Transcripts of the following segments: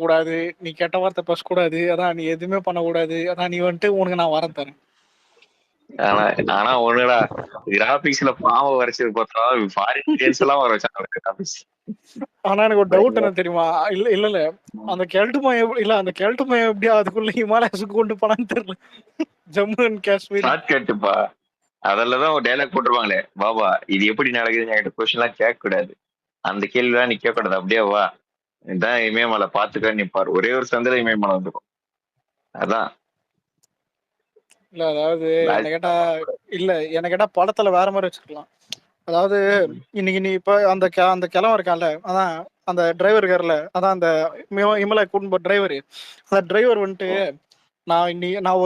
கூடாது, நீ கெட்ட வார்த்தை பேசக்கூடாது, அதான் நீ எதுவுமே பண்ணக்கூடாது, அதான் நீ வந்துட்டு உனக்கு நான் வரம் தரேன். ஆனா ஆனா ஒண்ணுடா, கிராபிக்ஸ்ல பாவம் வரைச்சது பார்த்தா ஃபாரின் எல்லாம் வர வச்சாங்க கிராபிக்ஸ். ஆனா எனக்கு ஒரு டவுட் என்ன தெரியுமா? இல்ல இல்ல இல்ல அந்த கெல்ட்டு பையன் எப்படி அதுக்குள்ள ஹிமாலயாஸுக்கு கொண்டு போனான்னு தெரியல. ஜம்மு அண்ட் காஷ்மீர் ஷார்ட் கட்டுப்பா. அதெல்லாம் ஒரு டைலாக் போட்டுருவாங்களே, பாபா இது எப்படி நடக்குதுன்னு என்கிட்ட கொஸ்டின் எல்லாம் கேட்க கூடாது, அந்த கேள்விலாம் நீ கேட்க கூடாது, அப்படியே வா இதான் இமயமலை பாத்துக்க நிப்பாரு, ஒரே ஒரு சந்தில இமயமலை வந்துடும். அதான் இல்ல அதாவது என்ன கேட்டா படத்துல வேற மாதிரி வச்சிருக்கலாம். அதாவது இன்னைக்கு நீ இப்ப அந்த கிழவன் இருக்கான்ல, அதான் அந்த டிரைவர் இருக்காருல்ல, அதான் அந்த இமலை குடும்ப டிரைவர். அந்த டிரைவர் வந்துட்டு நான்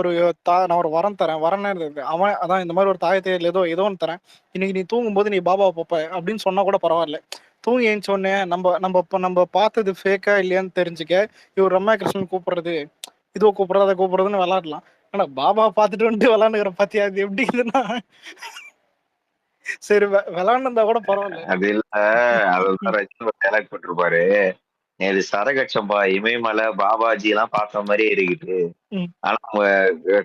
ஒரு வரம் தரேன், வரேன்னு அவன் அதான் இந்த மாதிரி ஒரு தாயத்தை ஏதோ ஒன்று தரேன், இன்னைக்கு நீ தூங்கும்போது நீ பாபா போப்ப அப்படின்னு சொன்னா கூட பரவாயில்ல. தூங்கி எழுந்தோடனே நம்ம பார்த்தது ஃபேக்கா இல்லையான்னு தெரிஞ்சுக்க இவர் ரம்யா கிருஷ்ணன் கூப்பிடுறது, இதோ கூப்பிடுறது அதை கூப்பிடுறதுன்னு விளையாடலாம். ஆனா பாபா பார்த்துட்டு வந்துட்டு விளையாண்டுக்கிற பாத்தியா, அது எப்படி இதுன்னா சரி விளையாண்டுருந்தா கூட பரவாயில்ல. அது இல்ல, அதான் ரஜினி ஒரு டைலாக் போட்டிருப்பாரு, இது சரகச்சம்பா இமயமலை பாபாஜி எல்லாம் பார்த்த மாதிரியே இருக்குது, ஆனா அவங்க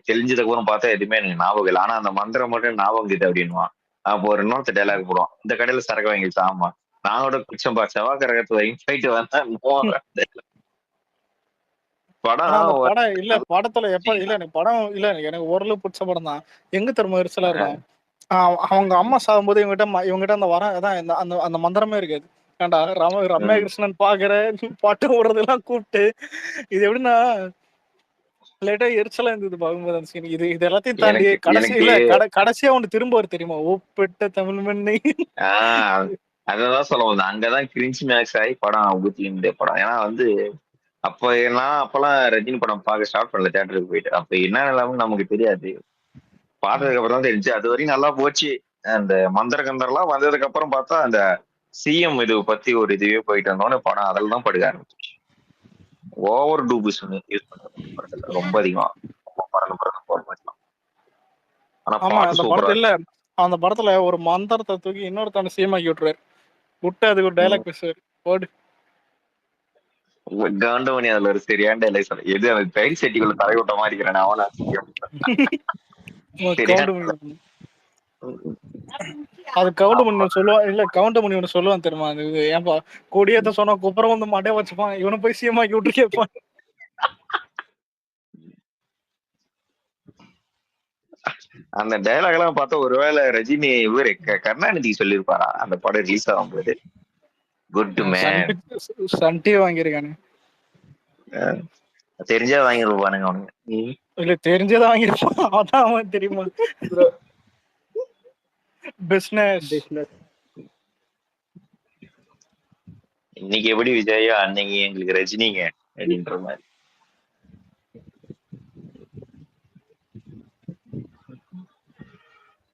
தெரிஞ்சதுக்கு அப்புறம் பார்த்தா எதுவுமே எனக்கு ஞாபகம் இல்லை, ஆனா அந்த மந்திரம் மட்டும் ஞாபகம் இருக்குது அப்படின்வான். அப்போ ஒரு இன்னொருத்த டைலாக் போடுவான், இந்த கடையில சரக்கு வாங்கிடுச்சு, ஆமா நானோட குச்சம்பா செவ்வாய் கிரகத்தை வாங்கி போயிட்டு வந்தேன். ஆனா அந்த படம் படம் இல்ல, படத்துல எப்ப இல்ல எனக்கு படம் இல்ல, எனக்கு ஓரளவு பிடிச்ச படம் தான். எங்க திரும்ப எரிச்சலா இருக்கும், அவங்க அம்மா சாகும்போது இவங்ககிட்ட அந்த வர அதான் அந்த அந்த மந்திரமே இருக்காது. ஏன்டா ரம்யா கிருஷ்ணன் பாக்குற பாட்டு ஓடுறதெல்லாம் கூப்பிட்டு இது எப்படின்னா லேட்டா எரிச்சலா இருந்தது பாக்கும்போது அந்த சீன். இது எல்லாத்தையும் தாண்டி கடைசியா ஒண்ணு திரும்ப வரும் தெரியுமா, ஒப்பெட்ட தமிழ் மண்ணை. அததான் சொல்ல வந்தேன், அங்கதான் கிரிஞ்ச் மேக்ஸ் ஆகி படம் ஊத்தி இந்த படம். ஏன்னா அப்பெல்லாம் ரஜினி படம் பார்க்க ஸ்டார்ட் பண்ணல தியேட்டருக்கு போயிட்டு, அப்ப என்ன நிலைமைன்னு நமக்கு தெரியாது, பார்த்ததுக்கு அப்புறம் தான் தெரிஞ்சு. அது வரைக்கும் நல்லா போச்சு. அந்த மந்திர கந்தர்லாம் வந்ததுக்கு அப்புறம் பார்த்தா அந்த சிஎம் இது பத்தி ஒரு இதுவே போயிட்டு இருந்தோன்னு படம் அதில் தான் படுக்க ஆரம்பிச்சு. ஓவர் டூபிஸ் யூஸ் பண்றது ரொம்ப அதிகமா ஆனா பாட்டு சூப்பரா இல்ல அந்த படத்துல ஒரு மந்திரத்தை தூக்கி இன்னொருத்தான சேமாக்கி விட்டுருவாரு, விட்டு அதுக்கு ஒரு டைலாக் பேசுவாரு, போடு காண்டவனி. அதுல ஒரு சரியான டைலாக் சொல்ல, எது அந்த தயிர் செட்டிக்குள்ள தலை விட்ட மாதிரி இருக்கிறேன் அவனா அது கவுண்ட் பண்ணி சொல்லுவான். இல்ல கவுண்ட் பண்ணி ஒண்ணு சொல்லுவான் தெரியுமா, அது ஏன்பா கொடியேத்த சொன்னா குப்புறம் வந்து மாட்டே வச்சுப்பான், இவனை போய் சீமாக்கி விட்டு கேட்பான். அந்த டைலாக் எல்லாம் பார்த்தா ஒருவேளை ரஜினி இவரு கருணாநிதி சொல்லியிருப்பாரா அந்த படம் ரிலீஸ் ஆகும்போது, குட் மேன் சன் டிவி வாங்கியிருக்கானு தெரிஞ்சா வாங்கிருப்பானுங்க அவனுங்க. இல்ல தெரிஞ்சதான் வாங்கிருப்பான், அதான் அவன் தெரியுமா பிசினஸ். இன்னைக்கு எப்படி விஜயா அன்னைக்கு எங்களுக்கு ரஜினிங்க அப்படின்ற மாதிரி.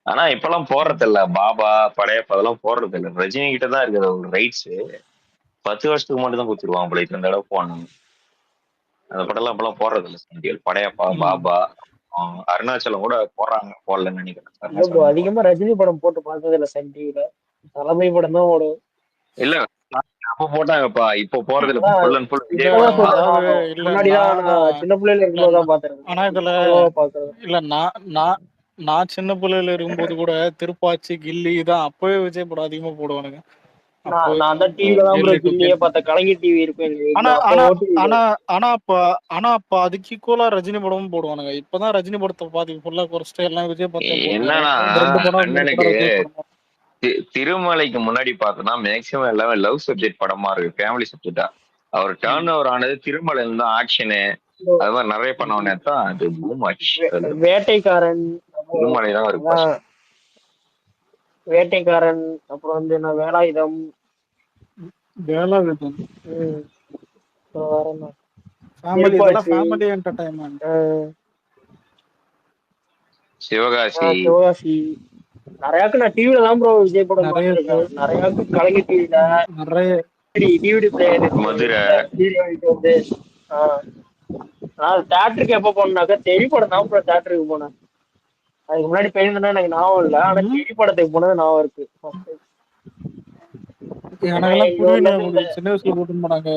ஆனா இப்பெல்லாம் போடுறது இல்ல, பாபா படையப்பா அதெல்லாம் போடுறது இல்ல, ரஜினி கிட்ட தான் இருக்குது ஒரு ரைட்ஸ். 10 வருஷத்துக்கு மட்டும் தான் கொடுத்துருவான் போல, இந்த தடவை போனோம் அந்த படம் எல்லாம் இப்பெல்லாம் போடுறது இல்ல. சண்டியல் படையப்பா பாபா அருணாச்சலம் கூட போடுறாங்க, போடலன்னு நினைக்கிறேன். அதிகமா ரஜினி படம் போட்டு பார்த்தது இல்ல சன் டிவில, தலைமை படம் தான் ஓடும். இல்ல அப்ப போட்டாங்கப்பா, இப்ப போறது இல்ல, ஃபுல் அண்ட் ஃபுல் சின்ன பிள்ளைல இருக்கும்போதுதான் பாத்துறேன். ஆனா இதுல இல்ல நான் சின்ன பிள்ளைல இருக்கும்போது கூட திருப்பாச்சி கில்லி தான் அப்பவே விஜய் படம் அதிகமா போடுவானுங்க. ஆனா அப்ப அதுக்கு ஈக்குவலா ரஜினி படமும் போடுவானுங்க. இப்பதான் ரஜினி படத்தை பாதி ஃபுல்லா குறைச்சிட்டு எல்லாம் விஜய் படத்தை. திருமலைக்கு முன்னாடி பார்த்தோம்னா மேக்சிமம் எல்லாமே லவ் சப்ஜெக்ட் படமா இருக்கு, ஃபேமிலி சப்ஜெக்டா. அவர் டர்ன் ஓவர் ஆனது திருமலை தான் ஆக்ஷனு அது மாதிரி நிறைய பண்ணவனே தான் அது பூம் ஆச்சு. வேட்டைக்காரன் திருமலை தான் இருக்கு, வேட்டைக்காரன் அப்புறம் வந்து என்ன வேலாயுதம் சிவகாசி நிறையாக்கு நான் டிவில தான் ப்ரோ விஜய் படம் பார்த்திருக்கேன். நிறையாக்கு கலைஞர் டிவில நிறைய டிவிடி பிளேயர் மதுரை வந்து நான் தியேட்டருக்கு எப்ப போனாக்கா தெரி படம் தான் ப்ரோ தியேட்டருக்கு போனேன். அதுக்கு முன்னாடி போயிருந்தேன்னா எனக்கு ஞாபகம் இல்லை, ஆனா தெரி படத்துக்கு போனது ஞாபகம் இருக்கு. சின்ன வயசுல கூட்டிட்டு போனாங்க.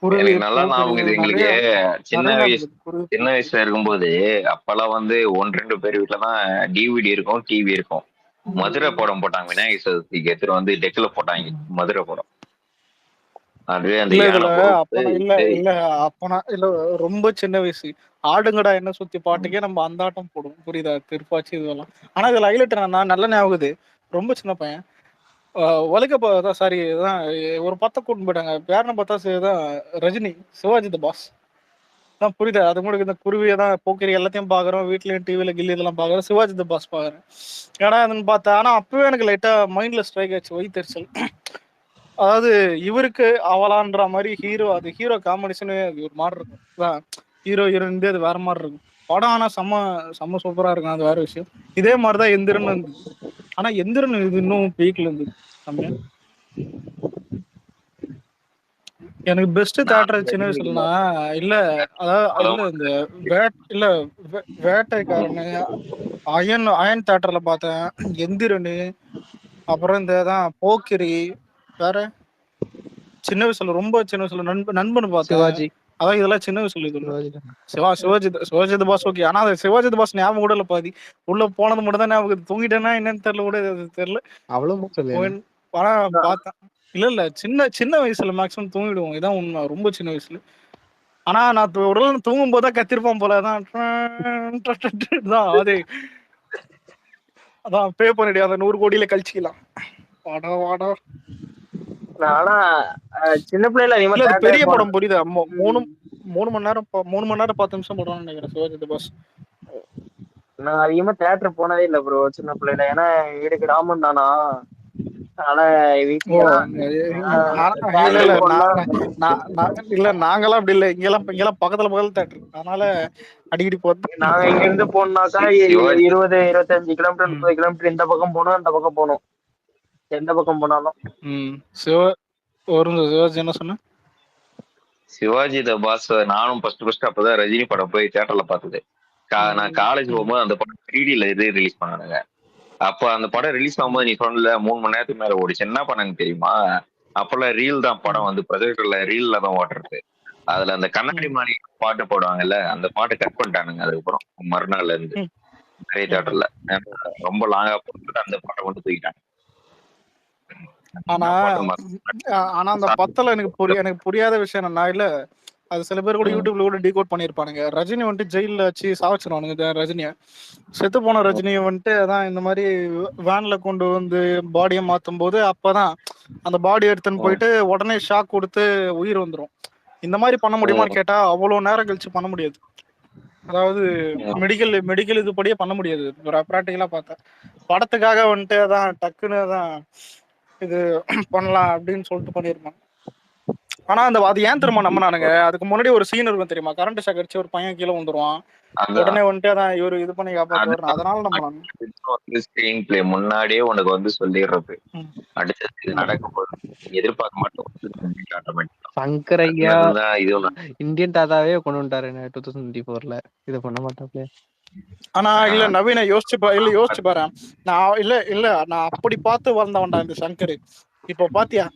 குருவி, எனக்கு நல்லா போக்கிரி ஞாபகம் இது. நிறைய எங்களுக்கு சின்ன நிறைய ஞாபகம் வயசு இருக்கு. குருவி, சின்ன போக்கிரி. வயசுல இருக்கும்போது அப்பெல்லாம் வந்து 1-2 பேர் வீட்டுலதான் டிவிடி இருக்கும், டிவி இருக்கும். மதுரை படம் போட்டாங்க விநாயகர் சதுர்த்திக்கு எடுத்துட்டு வந்து டெக்ல போட்டாங்க மதுரை படம். அதுவே அந்த இல்ல யானை இதுல போட்டு அப்பனா இல்ல இல்ல அப்பனா இல்ல ரொம்ப சின்ன வயசு. ஆடுங்கடா என்ன சுத்தி பாட்டுக்கே நம்ம அந்த ஆட்டம் போடுவோம். புரியுதா? திருப்பாச்சி இதெல்லாம். ஆனா இதுல ஹைலைட் என்னன்னா நல்ல ஞாபகம் இது. ரொம்ப சின்ன பையன். ஒலிக்க சாரி இதான் ஒரு பத்த கூட்டு போயிட்டாங்க. பேரனை பார்த்தா தான் ரஜினி, சிவாஜி த பாஸ் தான். புரியுதா? அது கூட இந்த குருவியை தான், போக்கிரி எல்லாத்தையும் பாக்குறோம். வீட்லயும் டிவில கில்லி இதெல்லாம் பாக்குறோம். சிவாஜி த பாஸ் பாக்குறேன். ஏன்னா அதுன்னு பார்த்தா, ஆனா அப்பவே எனக்கு லைட்டா மைண்ட்ல ஸ்ட்ரைக் ஆச்சு, வைத்தறிச்சல். அதாவது இவருக்கு அவளான்ற மாதிரி ஹீரோ, அது ஹீரோ காம்பினேஷன் ஒரு மாதிரி இருக்கும். ஹீரோ ஹீரோயின் அது வேற மாதிரி இருக்கும். படம் ஆனா செம்ம சூப்பரா இருக்கும், அது வேற விஷயம். இதே மாதிரிதான் எந்திரன் இருந்தது. ஆனா எந்திரன் இது இன்னும் பீக்ல இருந்தது. செம்மையா. எனக்கு பெஸ்ட் தேட்டர் சின்ன வயசுலனா இல்ல, அதாவது இல்ல இந்த இல்ல வேட்டைக்காரனு, அயன் தேட்டர்ல பார்த்தேன். எந்திரனு, அப்புறம் இந்த தான் போக்கிரி, வேற சின்ன வயசுல ரொம்ப சின்ன வயசுல நண்பன் பார்த்தேன். சிவாஜி. அதான் இதெல்லாம் சின்ன வயசுல இது சிவாஜி. சிவாஜி த பாஸ் ஓகே. ஆனா அது சிவாஜி த பாஸ் ஞாபகம் கூட இல்ல. பாதி உள்ள போனது மட்டும் தான் ஞாபகம். தூங்கிட்டேன்னா என்னன்னு தெரியல கூட, தெரியல. அவ்வளவு ஆனா பார்த்தேன். இல்ல சின்ன வயசுல மேக்ஸிமம் தூங்கிடுவோம். இதான் உண்மை, ரொம்ப சின்ன வயசுல. ஆனா நான் ஒரு தூங்கும் போதுதான் கத்திருப்பான் போல. அதான் அது அதான் பே பண்ணிடு, அந்த 100 கோடியில கழிச்சிக்கலாம். வாடா வாடா. ஆனா சின்ன பிள்ளைல அதிகமா இல்ல அது பெரிய தேட்டர் படம், புரியுதா? போனது. 3 மணி நேரம் 10 நிமிஷம் படம்னு நினைக்கிறேன் சிவாஜி த பாஸ். நான் அதிகமா தேட்டர் போனதே இல்ல ப்ரோ சின்ன பிள்ளைல. ஏன்னா வீடு கிராமம் தானா, அதனால ஓ வீட்டுல இல்ல இல்ல தேட்டர் போனா இல்ல நாங்கெல்லாம் அப்படி இல்ல. இங்கெல்லாம் பக்கத்துல தேட்டர், அதனால அடிக்கடி போறது. நாங்க இங்க இருந்து போனோம்னாக்கா சிவாஜி 20-25 கிலோமீட்டர் 30 கிலோமீட்டர் இந்த பக்கம் போனோம், அந்த பக்கம் போனோம். எந்த பக்கம் போனாலும். சிவாஜி என்ன சொன்ன? சிவாஜி த பாஸ் நானும் ஃபர்ஸ்ட் அப்பதான் ரஜினி படம் போய் தியேட்டர்ல பார்த்தது. நான் காலேஜ் போகும்போது அந்த படம் 3Dல ரிலீஸ் பண்ணானுங்க. அப்ப அந்த படம் ரிலீஸ் ஆகும்போது நீ சொன்னல 3 மணி நேரத்துக்கு மேல ஓடிச்சு. என்ன பண்ணாங்க தெரியுமா? அப்பெல்லாம் ரீல் தான் படம் வந்து ப்ரொஜெக்டர்ல ரீல்ல தான் ஓட்டுறது. அதுல அந்த கண்ணாடி மாதிரி பாட்டு போடுவாங்கல்ல, அந்த பாட்டு கட் பண்ணிட்டானுங்க. அதுக்கப்புறம் மறுநாள்ல இருந்து நிறைய தியேட்டர்ல ரொம்ப லாங்கா போட்டு அந்த பாட்டை கொண்டு தூக்கிட்டாங்க. ஆனா அந்த பத்தல எனக்கு புரியாத விஷயம் என்னன்னா, இல்ல அது சில பேர் கூட யூடியூப்ல கூட டீகோட் பண்ணிருப்பானுங்க. ரஜினி வந்துட்டு ஜெயில வச்சு சாவச்சிருவானுங்க ரஜினிய. செத்து போன ரஜினியை வந்துட்டு அதான் இந்த மாதிரி வேன்ல கொண்டு வந்து பாடியை மாத்தும் போது அப்பதான் அந்த பாடி எடுத்துன்னு போயிட்டு உடனே ஷாக் கொடுத்து உயிர் வந்துடும். இந்த மாதிரி பண்ண முடியுமான்னு கேட்டா அவ்வளவு நேரம் கழிச்சு பண்ண முடியாது. அதாவது மெடிக்கல் இது படியே பண்ண முடியாது ப்ராக்டிகலா பார்த்தா. படத்துக்காக வந்துட்டு அதான் டக்குன்னு தான் இது பண்ணலாம் அப்படின்னு சொல்லிட்டு பண்ணிருப்பாங்க. ஆனா அது ஏன் தெரியுமா நம்பினானுங்க? அதுக்கு முன்னாடி ஒரு சீன் இருக்கும் தெரியுமா? கரண்ட் ஷாக் அடிச்சு ஒரு பையன் கீழே வந்துருவான், உடனே வந்துட்டு அதான் இவரு இது பண்ணி காப்பாத்துவாரு. அதனால நம்பினாங்க. ஸ்கிரீன் பிளே முன்னாடியே உனக்கு வந்து சொல்லிடுறது, அடுத்தது இது நடக்கும் போது எதிர்பார்க்க மாட்டோம். சங்கரையா இந்தியன் தாத்தாவே கொண்டு வந்துட்டாரு 2024ல. இதை பண்ண மாட்டாப்ல. ஆனா இல்ல நவீன யோசிச்சு பாரு. நான் அப்படி பார்த்து வளர்ந்தவன்டா இந்த சங்கர். இப்ப பாத்தியா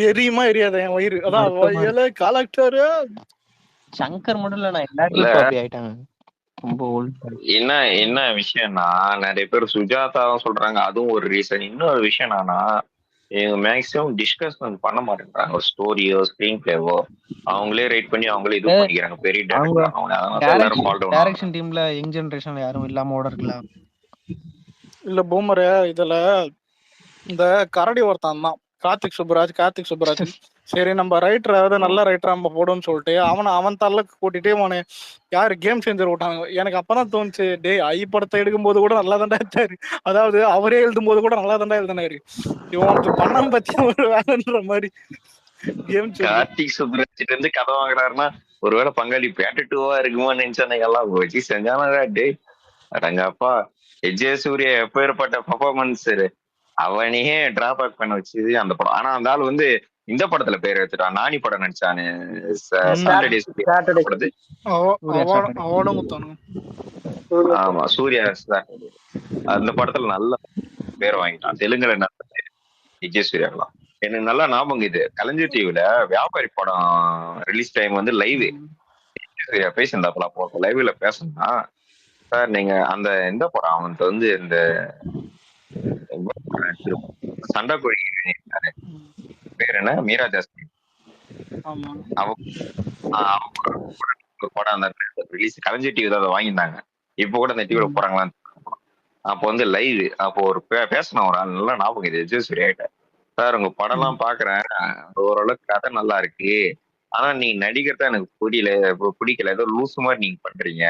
எரியுமா எரியாத என் வயிறு? அதான் கலெக்டர் சங்கர் மட்டும் இல்ல, நான் எல்லாருக்கும் அப்படி ஆயிட்டாங்க. ரொம்ப என்ன விஷயம்னா, நிறைய பேர் சுஜாதாவும் சொல்றாங்க, அதுவும் ஒரு ரீசன். இன்னொரு விஷயம் என்னன்னா, மேக்சிமம் டிஸ்கஸ் பண்ண மாட்டேங்கிறாங்க. ஒரு ஸ்டோரியோ ஸ்கிரீன் பிளேவோ அவங்களே ரைட் பண்ணி அவங்களே இது பண்ணிக்கிறாங்க. பெரிய டைரக்ஷன் டீம்ல யங் ஜெனரேஷன்ல யாரும் இல்லாம ஓட இருக்கலாம். இல்ல பூமரு இதுல இந்த கரடி ஒருத்தான் தான் கார்த்திக் சுப்புராஜ். சரி நம்ம ரைட்டராவது நல்ல ரைட்டரா நம்ம போடுன்னு சொல்லிட்டு அவன் தள்ளக்கு கூட்டிட்டு அவனை யாரு கேம் சேஞ்சர் விட்டாங்க. எனக்கு அப்பதான் தோணுச்சு, டே ஐ படத்தை எடுக்கும் போது கூட நல்லா தாண்டா எடுத்தாரு. அதாவது அவரே எழுதும் போது கூட நல்லா தாண்டா எழுதினாரு. இவன் பண்ணாம பத்தி ஒரு வேலைன்ற மாதிரி கேம் கார்த்திக் சுப்புராஜ் இருந்து கதை வாங்குறாருன்னா ஒருவேளை பங்காளி பேட்டுவா இருக்குமோ நினைச்சானெல்லாம் வச்சு செஞ்சானடா. டே அடங்கப்பா, சூர்யா எப்பேற்பட்ட பர்ஃபார்மன்ஸ், அவனையே டிராபேக் பண்ண வச்சு அந்த படம். ஆனா அந்த ஆள் வந்து இந்த படத்துல பேர் எடுத்துட்டான். நானி படம் நடிச்சானு ஆமா சூர்யா. அந்த படத்துல நல்ல பேர் வாங்கிட்டான். தெலுங்குல விஜய் சூர்யாலாம் எனக்கு நல்லா ஞாபகம் இது. கலைஞர் டிவில வியாபாரி படம் ரிலீஸ் டைம் வந்து லைவ் பேசியிருந்தாப்புல. அப்போ லைவ்ல பேசணும்னா, சார் நீங்க அந்த எந்த படம் அவன்கிட்ட வந்து இந்த சண்டை கோழி பேர் என்ன, மீரா ஜாஸ்மின், படம் அந்த ரிலீஸ் கலைஞர் டிவி அதை வாங்கியிருந்தாங்க. இப்ப கூட அந்த டிவில போறாங்களான்னு. அப்போ வந்து லைவ் அப்போ ஒரு பேசணும் ஒரு ஆள், நல்லா ஞாபகம் இது விஜயசூர்யாட்ட. சார் உங்க படம் எல்லாம் பாக்குறேன், ஓரளவுக்கு கதை நல்லா இருக்கு, ஆனா நீ நடிகர் எனக்கு புரியல, பிடிக்கல, ஏதோ லூசு மாதிரி நீங்க பண்றீங்க,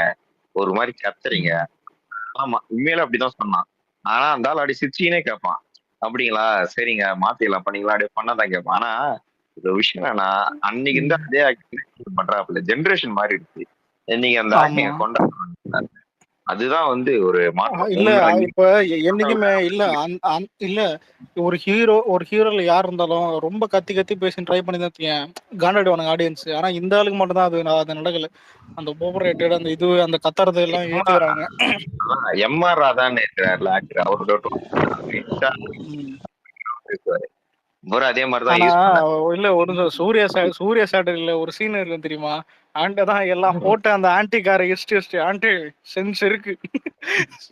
ஒரு மாதிரி கத்துறீங்க. ஆமா உண்மையில அப்படிதான் சொன்னான். ஆனா அந்த ஆள் அப்படி சிரிச்சினே கேட்பான், அப்படிங்களா சரிங்க மாத்திடலாம் பண்ணிக்கலாம் அப்படியே பண்ணாதான் கேட்பான். ஆனா இந்த விஷயம் என்னன்னா, அன்னைக்கு இருந்து அதே ஆக்டிங் பண்றாப்புல, ஜென்ரேஷன் மாறி இருக்கு. இன்னைக்கு அந்த ஆக்டிங்க கொண்டாடுறாங்க. அதுதான் வந்து ஒரு மாற்றம். இல்ல இப்ப என்னைக்குமே இல்ல இல்ல ஒரு ஹீரோல யார் இருந்தாலும் ரொம்ப கத்தி கத்தி பேசி ட்ரை பண்ணி தான் காண்டாடுவானுங்க ஆடியன்ஸ். ஆனா இந்த ஆளுக்கு மட்டும் தான் அது நடக்கல. அந்த ஓவர் ரேட்டட் அந்த இது அந்த கத்துறது எல்லாம் ஏத்துறாங்க. எம்ஆர் ராதான் இருக்கிறார்ல ஆக்டர், அவரோட அதே மாதிரிதான். இல்ல ஒரு சூர்யா சாட்டர்ல ஒரு சீன் இருக்கு தெரியுமா, ஆண்டதான் எல்லாம் போட்டு அந்த ஆன்டி காரை எஸ்டி ஆன்டி சென்ஸ் இருக்கு,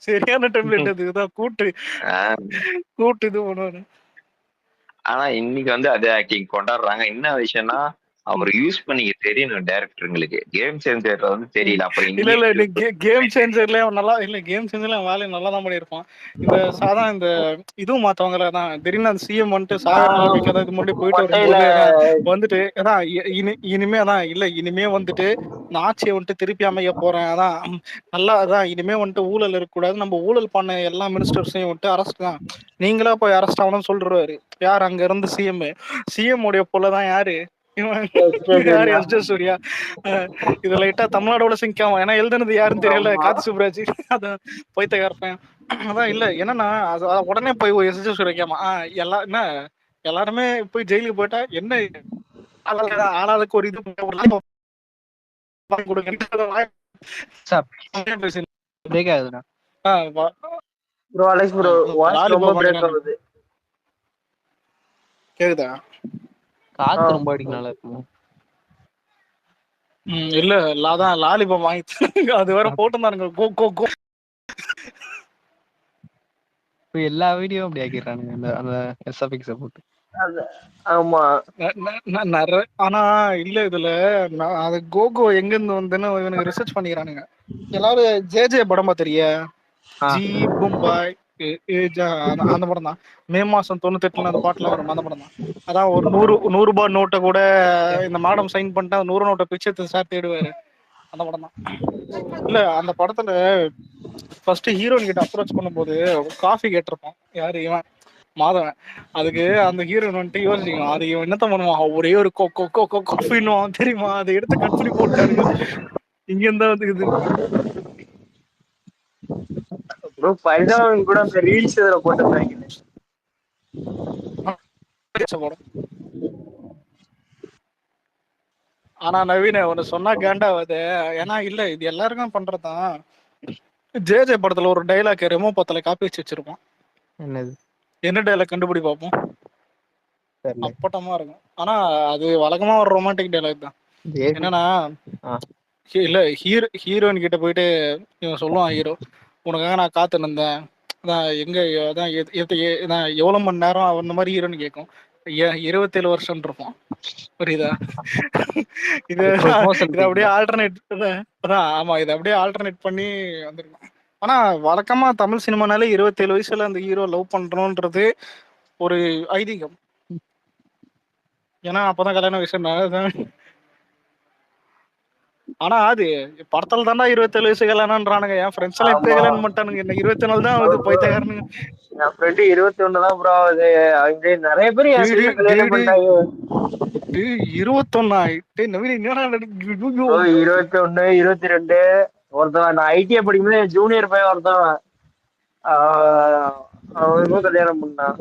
சரியான டெம்ப்ளேட் அதுதான் கூட்டு இது பண்ணுவாரு. ஆனா இன்னைக்கு வந்து அதே ஆக்டிங் கொண்டாடுறாங்க. என்ன விஷயம்னா அவர் யூஸ் பண்ணி தெரியணும் டைரக்டருங்களுக்கு. கேம் சேஞ்சர்ல வந்து தெரியல. அப்புறம் இல்ல கேம் சேஞ்சர்ல நல்லா இல்ல, கேம் சேஞ்சர்ல வேலையை நல்லா தான் பண்ணிருப்பான். இந்த சாதா இந்த இதுவும் மாத்தவங்கள தான் திடீர்னு அந்த சிஎம் வந்துட்டு சாகர் நிலைமைக்கு அதான் இது முன்னாடி போயிட்டு வரும்போது வந்துட்டு அதான் இனிமே அதான் இல்ல இனிமே வந்துட்டு நான் ஆட்சியை வந்துட்டு திருப்பி அமைய போறேன், அதான் நல்லா அதான் இனிமே வந்துட்டு ஊழல் இருக்கக்கூடாது, நம்ம ஊழல் பண்ண எல்லா மினிஸ்டர்ஸையும் வந்துட்டு அரெஸ்ட் தான், நீங்களா போய் அரெஸ்ட் ஆகணும்னு சொல்றாரு. யார் அங்க இருந்து சிஎம் உடைய போலதான் யாரு யாரு எஸ் ஜே சூர்யா. இது லைட்டா தமிழ்நாடோட சிங்க் ஆகும், ஏன்னா எழுதுனது யாருன்னு தெரியல, கார்த்தி சுப்ராஜ். அதான் போய்த்த இருப்பேன். அதான் இல்ல என்னன்னா உடனே போய் எஸ் ஜே சூர்யா கேமா எல்லாம் என்ன எல்லாருமே போய் ஜெயிலுக்கு போயிட்டா என்ன ஆளாளுக்கு ஒரு இது கேக்குதா? காத்து ரொம்ப அடிக்கனால இருக்குமோ? இல்ல அதான் லாலிபாப் வாங்கி அது வேற போட்டுருந்தானுங்க கோ கோ கோ. எல்லா வீடியோ அப்படி ஆக்கிடுறானுங்க அந்த எஸ்எஃப்எக்ஸ் போட்டு. ஆமா ஆனா இல்ல இதுல அது கோகோ எங்க இருந்து வந்துன்னு இவனுக்கு ரிசர்ச் பண்ணிக்கிறானுங்க எல்லாரும். ஜே படம் பாத்திரியா, ஜி பும்பாய் அந்த படம் தான். மே மாசம் 98 அந்த பாட்டுலாம் வரும், அந்த படம் தான். அதான் ஒரு 100 ரூபாய் நோட்டை கூட இந்த மேடம் சைன் பண்ணிட்டா 100 நோட்டை பிச்சை சார் தேடுவாரு, அந்த படம் தான். இல்ல அந்த படத்துல ஃபர்ஸ்ட் ஹீரோயின் கிட்ட அப்ரோச் பண்ணும்போது காஃபி கேட்டிருப்பான், யாரு இவன் மாதவன். அதுக்கு அந்த ஹீரோயின் வந்துட்டு யோசிக்கணும், அது இவன் என்னத்த பண்ணுவான், ஒரே ஒரு காஃபின்னுவான் தெரியுமா, அதை எடுத்து கட் பண்ணி போட்டாருங்க. இங்க இருந்தா வந்து இது பரிதாபம் கூட அந்த ரீல்ஸ் இதுல போட்டுருந்தாங்க. ஆனா நவீன ஒண்ணு சொன்னா கேண்டாவது, ஏன்னா இல்ல இது எல்லாருக்கும் பண்றதுதான். ஜே படத்துல ஒரு டைலாக் ரெமோ பத்தல காப்பி வச்சிருப்பான். என்னது என்ன டைலாக் கண்டுபிடி பார்ப்போம். அப்பட்டமா இருக்கும். ஆனா அது வழக்கமா ஒரு ரொமான்டிக் டைலாக் தான். என்னன்னா இல்ல ஹீரோயின் கிட்ட போயிட்டு இவன் சொல்லுவான், ஹீரோ உனக்காக நான் காத்து இருந்தேன், அதான் எங்க அதான் எவ்வளவு மணி நேரம் அந்த மாதிரி ஹீரோன்னு கேட்கும். 27 வருஷம் இருப்பான், புரியுதா? இது அப்படியே ஆல்டர்னேட் அதான். ஆமா இது அப்படியே ஆல்டர்னேட் பண்ணி வந்திருக்கும். ஆனா வழக்கமா தமிழ் சினிமானாலே 27 வயசுல அந்த ஹீரோ லவ் பண்றோன்றது ஒரு ஐதீகம். ஏன்னா அப்பதான் கல்யாண வயசு. ஆனா அது படத்துல தாண்டா 27 வயசு கல்யாணம்ன்றானுங்க, என் ஃப்ரெண்ட்ஸ் எல்லாம் இப்ப கல்யாணம் பண்ணிட்டானுங்க, என்ன 24 தான் ஆகுது பைத்தியக்காரனுங்க. என் ஃப்ரெண்ட் 21 தான் ப்ரோ ஆகுது, அங்க நிறைய பேர் என் சைடுல கல்யாணம் பண்ணிட்டாங்க. 21 நவீன என்னடா 21 22 ஒருத்தன் நான் ஐடிஐ படிக்கும்போது ஜூனியர் பையன் ஒருத்தன் அவனுக்கும் கல்யாணம் பண்ணான்.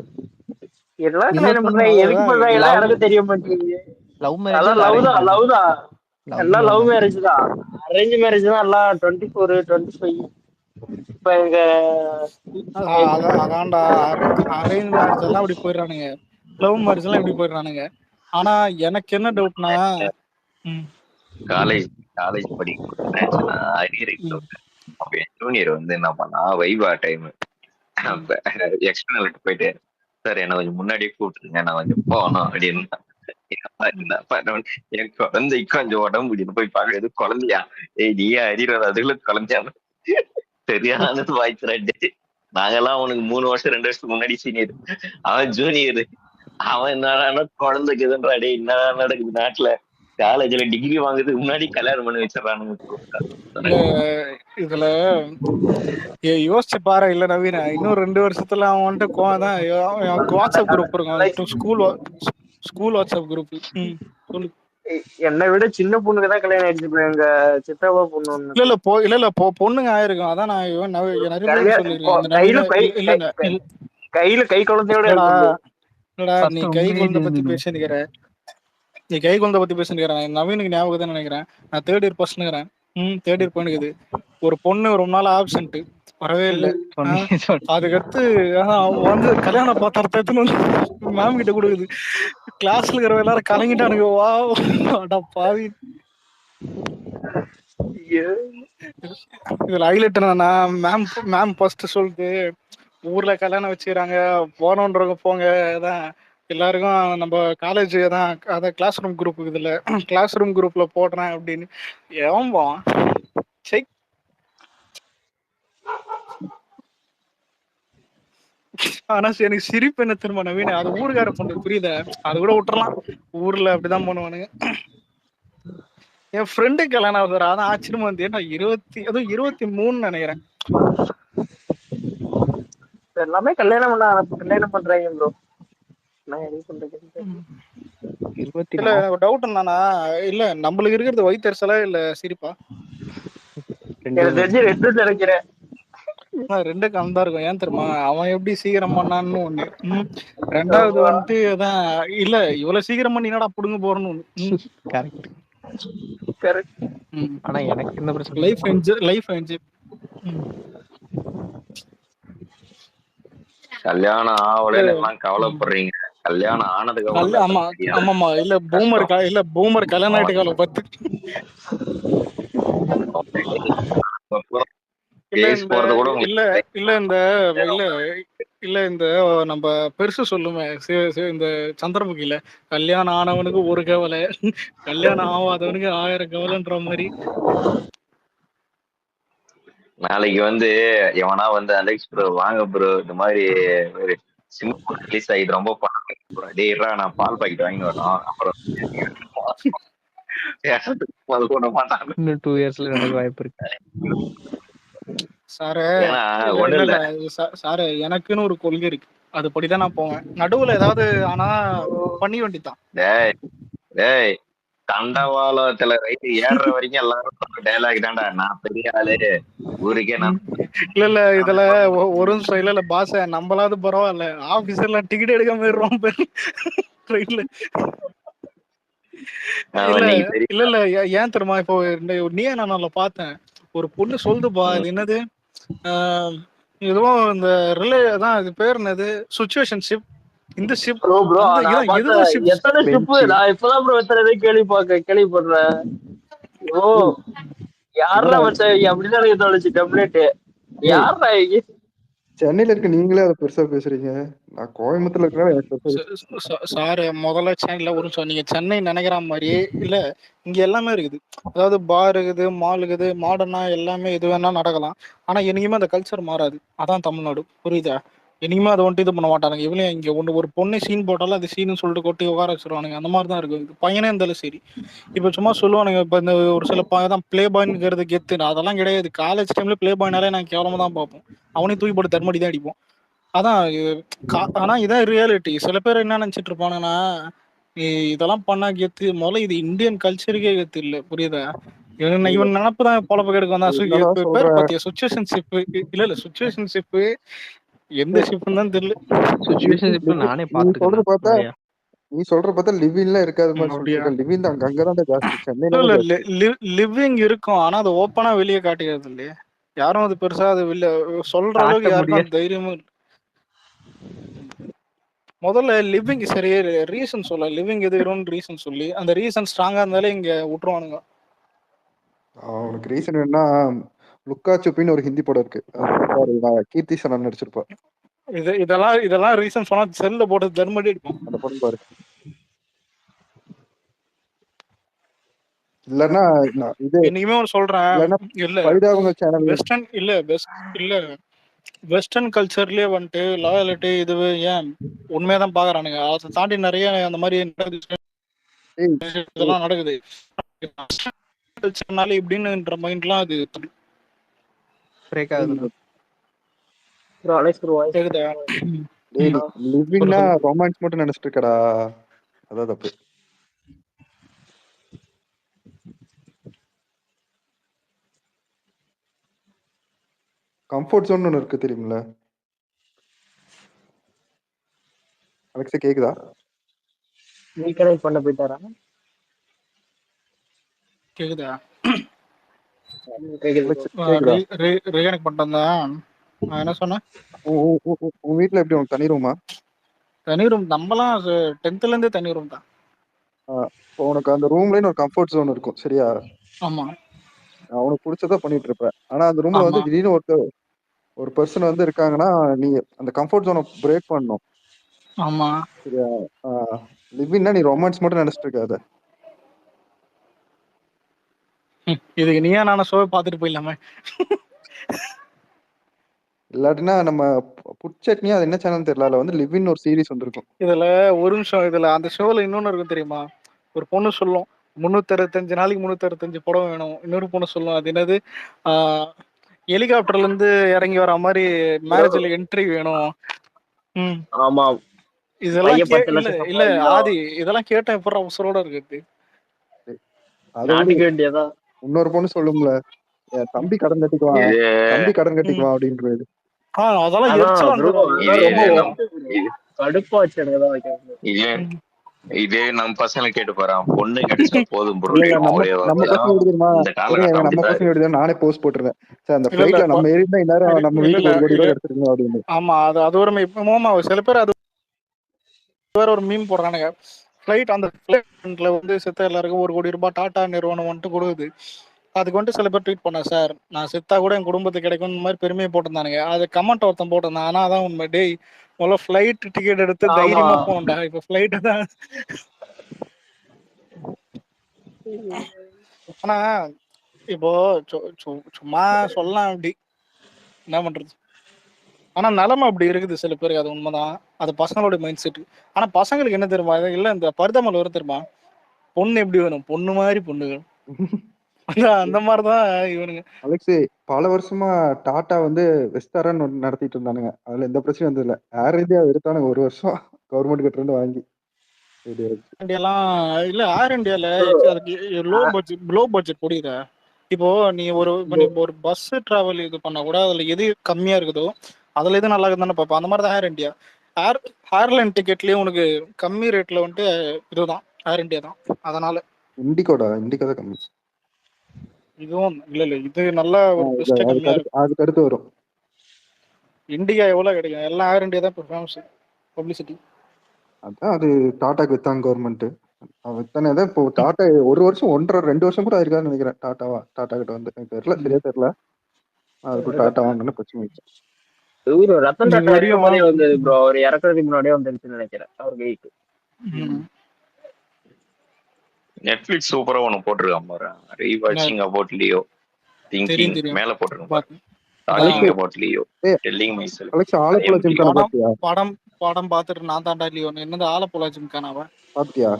எல்லாம் கல்யாணம் பண்றாங்க, எதுக்கு பண்றாங்க எல்லாம் எனக்கு தெரிய மாட்டேங்குது. லவ் தான் எல்லாம் லவ் மேரேஜ் தான், அரேஞ்ச் மேரேஜ் தான் எல்லாம் 24 25. இப்ப எங்க அதான்டா அரேஞ்ச் மேரேஜ் எல்லாம் அப்படி போயிடுறானுங்க. லவ் மேரேஜ் எல்லாம் இப்படி போயிடுறானுங்க. ஆனா எனக்கு என்ன டவுட்னா காலேஜ் காலேஜ் படிக்கும் என்னாச்சுன்னா அரியர் அப்ப என் ஜூனியர் வந்து என்ன பண்ணா வைவா டைம் எக்ஸ்டர்னலுக்கு போயிட்டு சார் என்ன கொஞ்சம் முன்னாடியே கூப்பிட்டுருங்க நான் கொஞ்சம் போகணும் அப்படின்னு. என் குழந்தைக்கு கொஞ்சம் உடம்பு முடியும் போய் பாக்குறது குழந்தையா ஏய் நீயே அரியர் அதுக்குள்ள குழந்தையா சரியான வாய்ப்பு. நாங்கெல்லாம் அவனுக்கு 3 வருஷம் 2 வருஷத்துக்கு முன்னாடி சீனியர், அவன் ஜூனியர். அவன் என்னடா குழந்தைக்கு எதுன்றா டே என்னடா நடக்குது நாட்டுல, காலேஜ்ல டிகிரி வாங்குறதுக்கு முன்னாடி கல்யாணம் பண்ணி வச்சிடறானுங்க. இதுல யோசிச்சு பாரு. இல்ல நவீன இன்னும் 2 வருஷத்துல அவன் வந்துட்டு வாட்ஸ்அப் குரூப் இருக்கும், ஸ்கூல் வாட்ஸ்அப் குரூப். சொல்லு. என்னை விட சின்ன பொண்ணுக்கு தான் கல்யாணம் ஆயிடுச்சு. எங்க சித்தப்பா பொண்ணு ஒண்ணு. இல்ல பொண்ணுங்க ஆயிருக்கும். அதான் நான் நிறைய பேர் சொல்லிருக்கேன். கையில கை குழந்தையோட இல்லடா நீ கை குழந்தை பத்தி பேசினுக்கிற, நீ கை குழந்தை பத்தி பேசினுக்கிறேன். நவீனுக்கு ஞாபகம் தான் நினைக்கிறேன். நான் 3rd இயர் பசனுக்கிறேன். 3rd year பண்ணுக்குது. ஒரு பொண்ணு ரொம்ப நாள் ஆப்சென்ட், வரவே இல்லை. அதுக்கடுத்து வந்து கல்யாண பாத்திரத்தை மேம் கிட்ட கொடுக்குது. கிளாஸ்ல இருக்கிற எல்லாரும் கலங்கிட்டானுங்க. வா பாவி. இதுல ஹைலைட் என்னன்னா மேம் ஃபர்ஸ்ட் சொல்லிட்டு ஊர்ல கல்யாணம் வச்சுக்கிறாங்க, போனோன்றவங்க போங்க, அதான் எல்லாருக்கும் நம்ம காலேஜ் தான் அதான் கிளாஸ் ரூம் குரூப் இதுல கிளாஸ் ரூம் குரூப்ல போடுறேன் அப்படின்னு. ஏன்பா செக். ஆனா எனக்கு சிரிப்பு என்ன திரும்ப நவீன, அது ஊருக்கார பொண்ணு புரியுத, அது கூட விட்டுறலாம், ஊர்ல அப்படிதான் பண்ணுவானுங்க. என் ஃப்ரெண்டு கல்யாணம் ஆகுது, அதான் ஆச்சரியமா வந்து ஏன்னா 23 நினைக்கிறேன். எல்லாமே கல்யாணம் பண்றாங்க ப்ரோ. இல்ல எனக்கு டவுட் என்னன்னா, இல்ல நம்மளுக்கு இருக்கிறது வயிற்றுச்சலா இல்ல சிரிப்பா? நினைக்கிறேன் 2 கலந்தா இருக்கும். ஏன் தெரியுமா, அவன் எப்படி சீக்கிரம் பண்ணான்னு ஒண்ணு, 2வது வந்துட்டு அதான் இல்ல இவ்வளவு சீக்கிரம் பண்ணி என்னடா புடுங்க போறன்னு ஒண்ணு. ஆனா எனக்கு என்ன பிரச்சனை, லைஃப் என்ஜாய். கல்யாணம் ஆவலைன்னு எல்லாம் கவலைப்படுறீங்க, கல்யாணம் ஆனதுக்கு ஆமாமா. இல்ல பூமர் கல்யாணம் ஆயிட்டு காலம் பத்து. இல்ல இந்த நம்ம பெருசு சொல்லுமே இந்த சந்திரமுகில, கல்யாணம் ஆனவனுக்கு ஒரு கவலை, கல்யாணம் ஆகாதவனுக்கு 1000 கவலைன்ற மாதிரி. நாளைக்கு வந்து எவனா வந்து அலெக்ஸ் ப்ரோ வாங்க ப்ரோ இந்த மாதிரி சினிமா ரிலீஸ் ஆகிட்டு ரொம்ப டேரா நான் பால் பாக்கெட் வாங்கி வரோம், அப்புறம் இன்னும் 2 இயர்ஸ்ல நடக்க வாய்ப்பு இருக்கு. சாரு எனக்குன்னு ஒரு கொள்கை இருக்கு, அதுபடிதான் நான் போவேன். நடுவுல ஏதாவது ஆனா பண்ணி வேண்டிதான். டேய் தண்டவாளத்துல ரைட்டு ஏறுற வரைக்கும் எல்லாரும் டைலாக் தான்டா, நான் பெரிய ஆளு ஊருக்கே நான். இல்ல இதுல ஒரு நிமிஷம். இல்ல பாஸ் நம்மளாவது பரவாயில்ல, ஆபீசர்ல டிக்கெட் எடுக்காம போயிடுறோம் ட்ரெயின்ல. இல்ல ஏன் தெரியுமா, இப்போ நீ நான் பார்த்தேன் ஒரு பொண்ணு சொல்லுதுப்பா, இது என்னது எதுவும் இந்த ரிலே தான், இது பேர் என்னது, சுச்சுவேஷன்ஷிப். இந்த ஷிப் எத்தனை ஷிப் நான் இப்பதான் ப்ரோ எத்தனை கேள்விப்படுறேன். ஓ யாரா வச்சாங்க அப்படிதான் எனக்கு தோணுச்சு. டெம்ப்ளேட் யாரா சென்னையில இருக்க நீங்களே அதை பெருசா பேசுறீங்க, நான் கோயம்புத்தூர்ல இருக்கிற சாரு முதல்ல சென்னையில ஒரு சொன்னீங்க, சென்னை நினைக்கிற மாதிரியே இல்ல, இங்க எல்லாமே இருக்குது. அதாவது பார் இருக்குது, மால் இருக்குது, மாடர்னா எல்லாமே எது வேணா நடக்கலாம். ஆனா என்னைக்குமே அந்த கல்ச்சர் மாறாது. அதான் தமிழ்நாடு, புரியுதா? இனிமே அதை வந்துட்டு இது பண்ண மாட்டானுங்க. இவளையும் இங்க ஒரு பொண்ணு சீன் போட்டாலும் அது சீன் சொல்லிட்டு கொட்டி உட்கார வச்சிருவானுங்க. அந்த மாதிரிதான் இருக்கு. பையனே இருந்தாலும் சரி, இப்ப சும்மா சொல்லுவானுங்க, இப்ப இந்த ஒரு சில தான் பிளே பாய்ங்கிறது கெத்து, அதெல்லாம் கிடையாது. காலேஜ் டைம்ல பிளே பாய்னாலே நாங்க கேவலமா தான் பார்ப்போம், அவனையும் தூக்கி போட்டு தர்மடி தான் அடிப்போம். அதான் ஆனா இதான் ரியாலிட்டி. சில பேர் என்ன நினைச்சிட்டு இருப்பானுங்கன்னா, இதெல்லாம் பண்ணா கெத்து, முதல்ல இது இந்தியன் கல்ச்சருக்கே கெத்து இல்ல, புரியுதா? இவன் நினப்புதான் பொழப்பு கெடுக்கும் தான். பேர் பாத்தியா சுச்சுவேஷன்ஷிப்? இல்ல சுச்சுவேஷன்ஷிப் எந்த ஷிப்னு தான் தெரியல. நானே பாத்துட்டேன். நீ சொல்ற பார்த்தா லிவிங்ல இருக்காது மாதிரி சொல்றீங்க. லிவிங் தான் அங்கதான் ஜாஸ்தி, சென்னையில லிவிங் இருக்கும், ஆனா அது ஓப்பனா வெளியே காட்டிக்கிறது இல்லையே யாரும். அது பெருசா அது வெளில சொல்ற அளவுக்கு யாருக்கும் தைரியமும் இல்லை. முதல்ல லிவிங் சரி ரீசன் சொல்ல லிவிங் எதுக்குறோன்னு ரீசன் சொல்லி அந்த ரீசன் ஸ்ட்ராங்கா இருந்தாலே இங்க விட்டுருவானுங்க. அவனுக்கு ரீசன் என்னன்னா லுக்கா சுப்பின்னு ஒரு ஹிந்தி படம் இருக்கு, அது பாரு, கீர்த்தி சனன் நடிச்சிருப்பா. இதெல்லாம் ரீசன் சொன்னா செல்ல போட்டு தர்மடி அடிப்போம். அந்த படம் பாரு. இல்லன்னா இது என்னைக்குமே ஒன்று சொல்றேன், இல்லன்னா இல்ல பரிதாபங்க சேனல். வெஸ்டர்ன் இல்ல வெஸ்டர்ன் கல்ச்சர்லயே வந்துட்டு லாயலிட்டி இது ஏன் உண்மையாதான் பாக்குறானுங்க. அதை தாண்டி நிறைய அந்த மாதிரி இதெல்லாம் நடக்குது. கல்ச்சர்னால இப்படின்னுன்ற மைண்ட்லாம் அது பிரேக் ஆகுதுண்ணா. கேக்குதா? லிவிங்னா ரொமான்ஸ் மட்டும் நினைச்சிட்டு இருக்கடா, அதான் தப்பு. கம்ஃபர்ட் ஜோன் ஒன்று இருக்கு தெரியுமில்ல அலெக்ஸா? கேக்குதா? ரீகனெக்ட் பண்ண போயிட்டாரா? கேக்குதா? அலெக்ஸா கேக்குதா? ரீகனெக்ட் பண்ணிட்டு நான் என்ன சொன்னேன், உன் வீட்டுல எப்படி உனக்கு தனி ரூமா? தனி ரூம் நம்மலாம் 10th இருந்தே தனி ரூம் தான். இப்போ உனக்கு அந்த ரூம்லன்னு ஒரு கம்ஃபர்ட் ஜோன் இருக்கும் சரியா? ஆமா, அவனுக்கு பிடிச்சதா பண்ணிட்டு இருப்ப. ஆனா அந்த ரூம்ல வந்து திடீர்னு ஒரு பர்சன் வந்து இருக்காங்கன்னா நீ அந்த கம்ஃபர்ட் ஜோனை பிரேக் பண்ணணும். ஆமா, சரியா? லிவின்னா நீ ரொமான்ஸ் மட்டும் நினைச்சிட்டு இருக்காத. இதுக்கு நீயா நான ஷோவை பார்த்துட்டு போயிடலாமே. இல்லாட்டினா நம்ம புட்சட்னியா அது என்ன சேனல் தெரியல, வந்து லிவின் ஒரு சீரிஸ் வந்துருக்கும். இதுல ஒரு நிமிஷம், இதுல அந்த ஷோல இன்னொன்னு இருக்கும் தெரியுமா? ஒரு பொண்ணு சொல்லும் 365 நாளைக்கு 365 படம் வேணும். இன்னொரு பொண்ணு சொல்லும் அது என்னது, ஹெலிகாப்டர்ல இருந்து இறங்கி வர மாதிரி மேரேஜ்ல என்ட்ரி வேணும். ஆமா, இதெல்லாம் இல்ல ஆதி, இதெல்லாம் கேட்டேன் எப்பறம் அவசரோட இருக்குது. இன்னொரு பொண்ணு சொல்லும்ல, தம்பி கடன் கட்டிக்குவான் அப்படின்றது. அதெல்லாம் எரிச்சலா இதே நம்ம பசங்களை கேட்டு போறான், பொண்ணு கிடைச்சா போதும் நம்ம பசங்க நானே போஸ்ட் போட்டுருந்தேன் சார், அந்த ஃபிளைட்ல நம்ம ஏறினா இந்நேரம் நம்ம வீட்டுக்கு 1 கோடி ரூபாய் கிடைச்சிருக்கோம் அப்படின்னு. ஆமா, அது ஒரு இப்போமா சில பேர் அது வேற ஒரு மீம் போடுறானுங்க. ஃபிளைட் அந்த ஃபிளைட்ல வந்து செத்த எல்லாருக்கும் 1 கோடி ரூபாய் டாடா நிறுவனம் வந்துட்டு கொடுக்குது. அதுக்கு வந்துட்டு சில பேர் ட்வீட் பண்ண, சார் நான் செத்தா கூட என் குடும்பத்துக்கு கிடைக்கும் மாதிரி பெருமையை போட்டிருந்தானுங்க. அது கமெண்ட் ஒருத்தன் போட்டிருந்தான். ஆனா அதான் உண்மை, டேய் முதல்ல ஃபிளைட் டிக்கெட் எடுத்து தைரியமா போகணும்டா. இப்ப ஃபிளைட் தான். ஆனா இப்போ சும்மா சொல்லலாம் அப்படி, என்ன பண்றது. ஆனா நிலைமை அப்படி இருக்குது சில பேருக்கு, அது உண்மைதான். அது பசங்களோட மைண்ட் செட். ஆனா பசங்களுக்கு என்ன தெரியுமா, இல்ல இந்த பரிதாமல் வரும் தெரியுமா, பொண்ணு எப்படி வேணும், பொண்ணு மாதிரி பொண்ணு வேணும். அந்த மாதிரிதான் இவனுங்க. அலெக்ஸ், பல வருஷமா டாடா வந்து வெஸ்டாரன் நடத்திட்டு இருந்தானுங்க, அதுல எந்த பிரச்சனையும் வந்தது இல்ல. ஏர் இந்தியா எடுத்தானுங்க 1 வருஷம் கவர்மெண்ட் கிட்ட இருந்து வாங்கி. இந்தியாலாம் இல்ல, ஏர் இந்தியால அதுக்கு லோ பட்ஜெட் புரியுத. இப்போ நீ ஒரு பஸ் டிராவல் இது பண்ணா கூட அதுல எது கம்மியா இருக்குதோ அதுல எது நல்லா இருக்குதானே பார்ப்போம். அந்த மாதிரி தான் ஏர் இந்தியா. ஏர்லைன் டிக்கெட்லயே உனக்கு கம்மி ரேட்ல வந்துட்டு இதுதான் ஏர் இந்தியா தான். அதனால இண்டிகோ தான் கம்மி. இதுவும் இல்ல இது நல்ல ஒரு பெஸ்ட் கம்மியா இருக்கு. அதுக்கு அடுத்து வரும் இண்டிகா. எவ்வளவு கிடைக்கும், எல்லாம் ஏர் இந்தியா தான் ஃபேமஸ் பப்ளிசிட்டி. அதான் அது டாடாக்கு வித்தாங்க கவர்மெண்ட். வித்தானே இப்போ டாடா 1 வருஷம் 1.5-2 வருஷம் கூட ஆயிருக்கான்னு நினைக்கிறேன். டாடா கிட்ட வந்து தெரியல, சரியா தெரியல. அதுக்கு டாடா வாங்கணும்னு பிரச்சனை வச்சு ரத்தன் டாடா வந்தது ப்ரோ, ஒரு இறக்குறதுக்கு முன்னாடியே வந்துருச்சுன்னு நினைக்கிறேன் அவர் கைக்கு. நெட்ஃபிளிக்ஸ் சூப்பரா ஒன்னு போட்டுருக்கான் பாரு, ரீவாச்சிங் அபௌட் லியோ திங்கிங் மேல போட்டுருக்கான் பாரு. Talking about Leo telling my self. Alex, Alappuzha gymkhana பாத்தியா? படம் பார்த்துட்டு நான் தாண்டா லியோன்னு. என்னது ஆலப்புழா ஜிம்கானாவா பாத்தியா?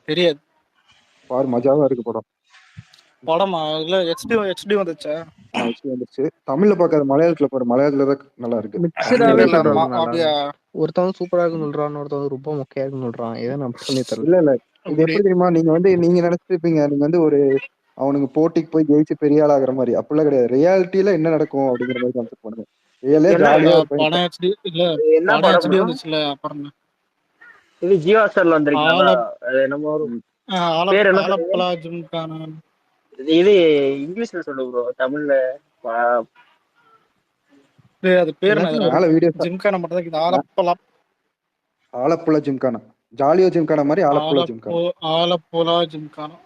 தெரியாது, பாரு மஜாவா இருக்கு படம். படமா இல்ல ஹெச்டி வந்துச்சா? ஹெச்டி வந்துச்சு. தமிழ்ல பார்க்காத மலையாளத்துல பாரு, மலையாளத்துல தான் நல்லா இருக்கு. ஒருத்தவங்க சூப்பரா இருக்குன்னு சொல்றான், ஒருத்தவங்க ரொம்ப மொக்கையா இருக்குன்னு சொல்றான். ஏதோ நம்ம பண்ணி தரல. இல்ல இது எப்படி தெரியுமா, நீங்க நினைச்சிட்டு இருப்பீங்க நீங்க வந்து ஒரு அவனுக்கு போட்டிக்கு போய் ஜெயிச்சு பெரிய ஆள் ஆகுற மாதிரி. அப்படிலாம் கிடையாது. ரியாலிட்டியில என்ன நடக்கும் அப்படிங்கிற மாதிரி கான்செப்ட் பண்ணுங்க. ஜாலியா படம் ஹெச்டி இல்ல, படம் ஹெச்டி வந்துச்சுல அப்புறம் இது ஜியோ ஸ்டார்ல வந்திருக்கா? அது என்னமோ ஆலப்புழா ஜிம்கானா. இது இங்கிலீஷ்ல சொல்லு ப்ரோ, தமிழ்ல அது பேர் என்ன? ஜிம்கானா மட்டும் தான். ஆலப்புழா ஆலப்புழா ஜிம்கானா, ஜாலியோ ஜிம்கானா மாதிரி ஆலப்புழா ஜிம்கானா. ஆலப்புழா ஜிம்கானா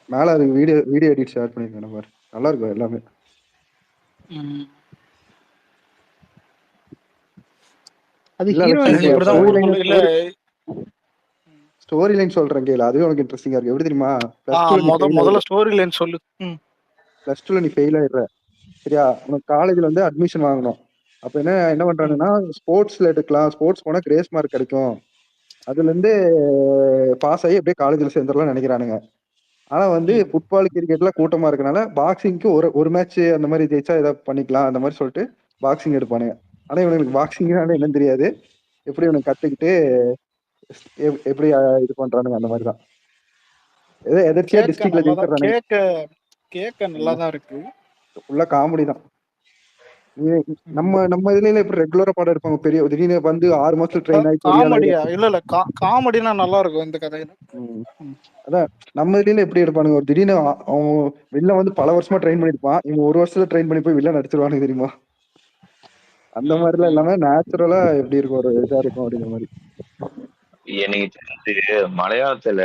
மேல அதுக்கு வீடியோ எடிட் ஷேர் பண்ணிருக்கேன் பாரு, நல்லா இருக்கும் எல்லாமே. அது இல்ல ஹீரோ லட்சம் இல்ல ஸ்டோரி லைன் சொல்றேன் கேளு, அதுவே உனக்கு இன்ட்ரெஸ்டிங்கா இருக்கு. எப்படி தெரியுமா, முதல்ல ஸ்டோரி லைன் சொல்லு. பிளஸ் டூல நீ ஃபெயில் ஆயிடுற, சரியா? உனக்கு காலேஜ்ல வந்து அட்மிஷன் வாங்கணும். அப்ப என்ன பண்றாங்கன்னா, ஸ்போர்ட்ஸ்ல எடுக்கலாம், ஸ்போர்ட்ஸ் போனா கிரேஸ் மார்க் கிடைக்கும், அதுல இருந்து பாஸ் ஆகி அப்படியே காலேஜ்ல சேர்ந்துடலாம் நினைக்கிறானுங்க. ஆனா வந்து ஃபுட்பால் கிரிக்கெட்ல கூட்டமா இருக்கனால பாக்ஸிங்க்கு ஒரு மேட்ச் அந்த மாதிரி ஜெயிச்சா ஏதாவது பண்ணிக்கலாம் அந்த மாதிரி சொல்லிட்டு பாக்ஸிங் எடுப்பானுங்க. ஆனா இவனுக்கு பாக்ஸிங்னால என்னன்னு தெரியாது, எப்படி இவனுக்கு கத்துக்கிட்டு எப்படி இது பண்றானுங்க அந்த மாதிரிதான். ஏதோ எதிர்ச்சியா டிஸ்ட்ரிக்ட்ல ஜெயிச்சிடறானுங்க. கேக்க நல்லாதான் இருக்கு, ஃபுல்லா காமெடி தான். நம்ம இதுல இப்ப ரெகுலரா படம் எடுப்பாங்க, பெரிய திடீர்னு வந்து 6 மாசத்துல ட்ரெயின் ஆகி பெரிய காமெடியா இல்ல காமெடினா நல்லா இருக்கும் இந்த கதையில. அதான் நம்ம இதுல எப்படி எடுப்பானுங்க, ஒரு திடீர்னு அவன் வில்லன் வந்து பல வருஷமா ட்ரெயின் பண்ணிருப்பான், இவங்க ஒரு வருஷத்துல ட்ரெயின் பண்ணி போய் வில்லன் நடிச்சிருவானுங்க தெரியுமா? அந்த மாதிரிலாம் இல்லாம நேச்சுரலா எப்படி இருக்கும், ஒரு இதா இருக்கும் அப்படிங்கிற மாதிரி. எனக்கு தெரிஞ்சு மலையாளத்துல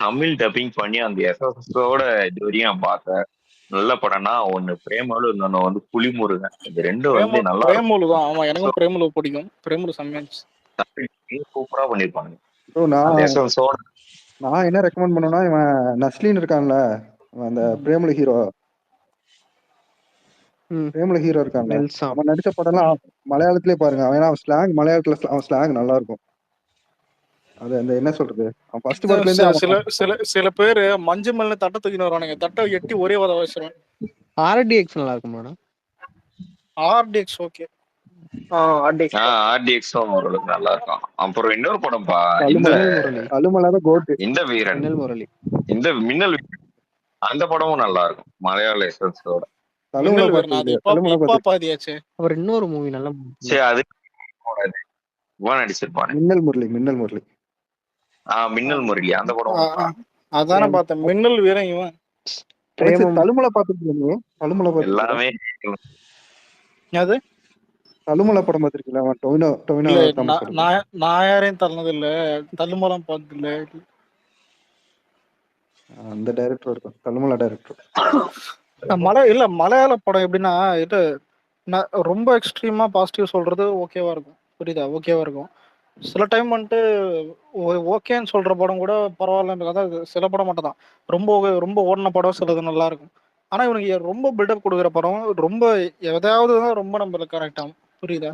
தமிழ் டப்பிங் பண்ணி அந்த எஸ்எஸ்ஓட இது வரையும் நான் பார்த்தேன் நல்ல படம்னா ஒண்ணு பிரேமலு, இன்னொன்னு வந்து புலிமுருகன். இது ரெண்டும் வந்து நல்லா பிரேமலு தான். ஆமா, எனக்கும் பிரேமலு பிடிக்கும். பிரேமலு செம்மையா சூப்பரா பண்ணிருப்பாங்க. நான் என்ன ரெக்கமெண்ட் பண்ணேன்னா, இவன் நஸ்லின் இருக்கான்ல, அந்த பிரேமலு ஹீரோ இருக்கான்ல, அவன் நடிச்ச படம் எல்லாம் மலையாளத்திலே பாருங்க. அவன் ஸ்லாங், மலையாளத்துல அவன் ஸ்லாங் நல்லா இருக்கும். அது அந்த என்ன சொல்றது, அவன் ஃபர்ஸ்ட் படத்துல இருந்து சில பேரு மஞ்சு மல்ல தட்டை தூக்கிட்டு வருவானுங்க, தட்டை எட்டி ஒரே வத வச்சிருவேன். ஆர்டிஎக்ஸ் நல்லா இருக்கும் மேடம். ஆர்டிஎக்ஸ் ஓகே, ஆர்டிஎக்ஸ் ஓரளவுக்கு நல்லா இருக்கும். அப்புறம் இன்னொரு படம்பா, இந்த வீரன், இந்த மின்னல், அந்த படமும் நல்லா இருக்கும் மலையாள எஸ்எஸ்ஓட. அவர் இன்னொரு மூவி நல்லா சரி, அது நடிச்சிருப்பானே மின்னல் முரளி. மின்னல் முரளி, அந்த படம் அதானே பார்த்தேன். மின்னல் வீரன் இவன். தழுமலை பாத்துருக்கீங்க? தழுமலை எல்லாமே அது தழுமலை படம் பாத்திருக்கீங்களா? டொவினோ நான் யாரையும் தள்ளது இல்ல, தள்ளுமலம் பார்த்தது இல்ல. அந்த டைரக்டர் இருக்கும், தழுமலை டைரக்டர். மலையாள படம் எப்படின்னா, இது ரொம்ப எக்ஸ்ட்ரீமா பாசிட்டிவ் சொல்றது ஓகேவா இருக்கும், புரியுதா? ஓகேவா இருக்கும். சில டைம் வந்துட்டு ஓகேன்னு சொல்ற படம் கூட பரவாயில்ல, அதாவது சில படம் மட்டும் தான் ரொம்ப ஓடின படம், சிலது நல்லா இருக்கும். ஆனா இவனுக்கு ரொம்ப பில்டப் கொடுக்குற படம் ரொம்ப எதாவது தான் ரொம்ப நம்மளுக்கு கரெக்ட் ஆகும், புரியுதா?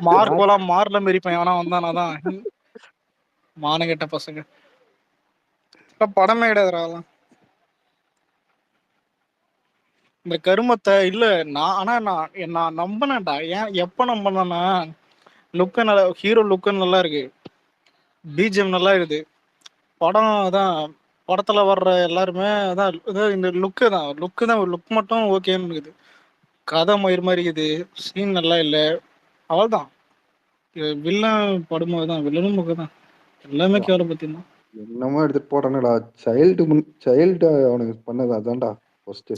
மார்க்கோலாம் மார்ல மெரிப்பேன் எவனா வந்தானாதான் மானகெட்ட பசங்க. படமே கிடையாதுலாம் இந்த கருமத்தை. இல்ல நான் நம்பினேன்டா. ஏன் எப்ப நம்பினேன்னா, லுக்கு நல்லா, ஹீரோ லுக்கு நல்லா இருக்கு, பிஜிஎம் நல்லா இருக்குது, படம் தான், படத்துல வர்ற எல்லாருமே அதான் இந்த லுக்கு தான் லுக் மட்டும் ஓகேன்னு இருக்குது. கதை மயிர் மாதிரி இருக்குது, சீன் நல்லா இல்லை, அவள்தான் வில்லன் படும்போது தான், வில்லனும் முகம் தான், எல்லாமே கேவல பத்தினா என்னமோ எடுத்துட்டு போறானுடா. சைல்டு அவனுக்கு பண்ணது அதான்டா ஃபர்ஸ்ட்.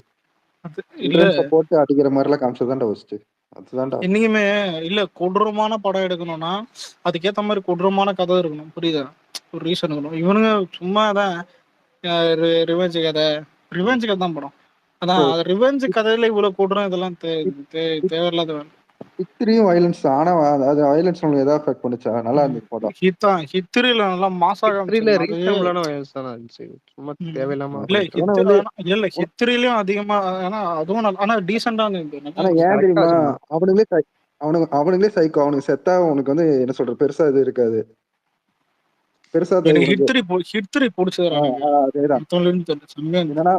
போட்டு அடிக்கிற மாதிரி எல்லாம் காமிச்சதான்டா ஃபர்ஸ்ட். அதுதான்டா என்னைக்குமே இல்ல. கொடூரமான படம் எடுக்கணும்னா அதுக்கேத்த மாதிரி கொடூரமான கதை இருக்கணும், புரியுதா? ஒரு ரீசன் இருக்கணும். இவனுங்க சும்மா தான் ரிவெஞ்ச் கதை தான் படம். அதான் ரிவெஞ்ச் கதையில இவ்வளவு கொடூரம், இதெல்லாம் தேவையில்லாத வேலை. ஹிஸ்டரியும் வயலன்ஸ், ஆனா அது வயலன்ஸ் உங்களுக்கு எதாவது அஃபெக்ட் பண்ணுச்சா? நல்லா இருந்துச்சு படம். ஹிஸ்டரியில நல்லா மாசா சும்மா தேவையில்லாம இல்ல ஹிஸ்டரியிலயும் அதிகமா, அதுவும் ஆனா டீசெண்டா இருந்தது. ஆனா ஏன் தெரியுமா, அவனுங்களே சைக்கோ. அவனுக்கு செத்தா உனக்கு வந்து என்ன சொல்றது, பெருசா இது இருக்காது, பெருசா ஹிஸ்டரி பிடிச்சதுடா. என்னன்னா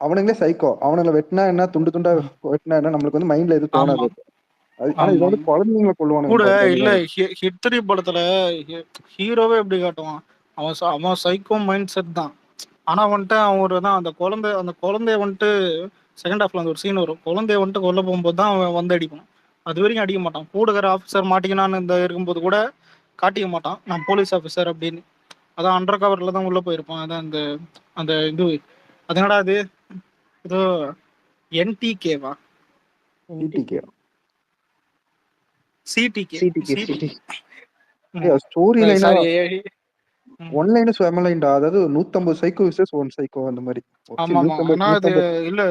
அவனுங்களே சைக்கோ. அவனுங்களை வெட்டினா என்ன, துண்டு துண்டா வெட்டினா என்ன, நம்மளுக்கு வந்து மைண்ட்ல எதுவும் தோணாது. ஆனா இது வந்து குழந்தைங்களை கொள்ளுவானுங்க கூட இல்ல. ஹிஸ்டரி படத்துல ஹீரோவே எப்படி காட்டுவான், அவன் சைக்கோ மைண்ட் செட் தான். ஆனா வந்துட்டு அவன் ஒரு தான் அந்த குழந்தைய வந்துட்டு செகண்ட் ஹாஃப்ல அந்த ஒரு சீன் வரும், குழந்தைய வந்துட்டு கொல்ல போகும்போது தான் அவன் வந்து அடிப்பான். அது வரைக்கும் அடிக்க மாட்டான். கூடுகிற ஆஃபீஸர் மாட்டிக்கினான்னு இந்த இருக்கும்போது கூட காட்டிக்க மாட்டான், நான் போலீஸ் ஆஃபீஸர் அப்படின்னு. அதான் அண்டர் கவர்ல தான் உள்ள போயிருப்பான். அதான் அந்த அந்த இது அதனடா அது ஏதோ NTKவா? சிடிகே சிடிகே சிடி ஸ்டோரி லைனா சாரி. ஒன் லைன் செம லைன்டா. அதாவது 150 சைக்கோ விசஸ் 1 சைக்கோ அந்த மாதிரி. ஆமா ஆமா. ஆனா அது இல்ல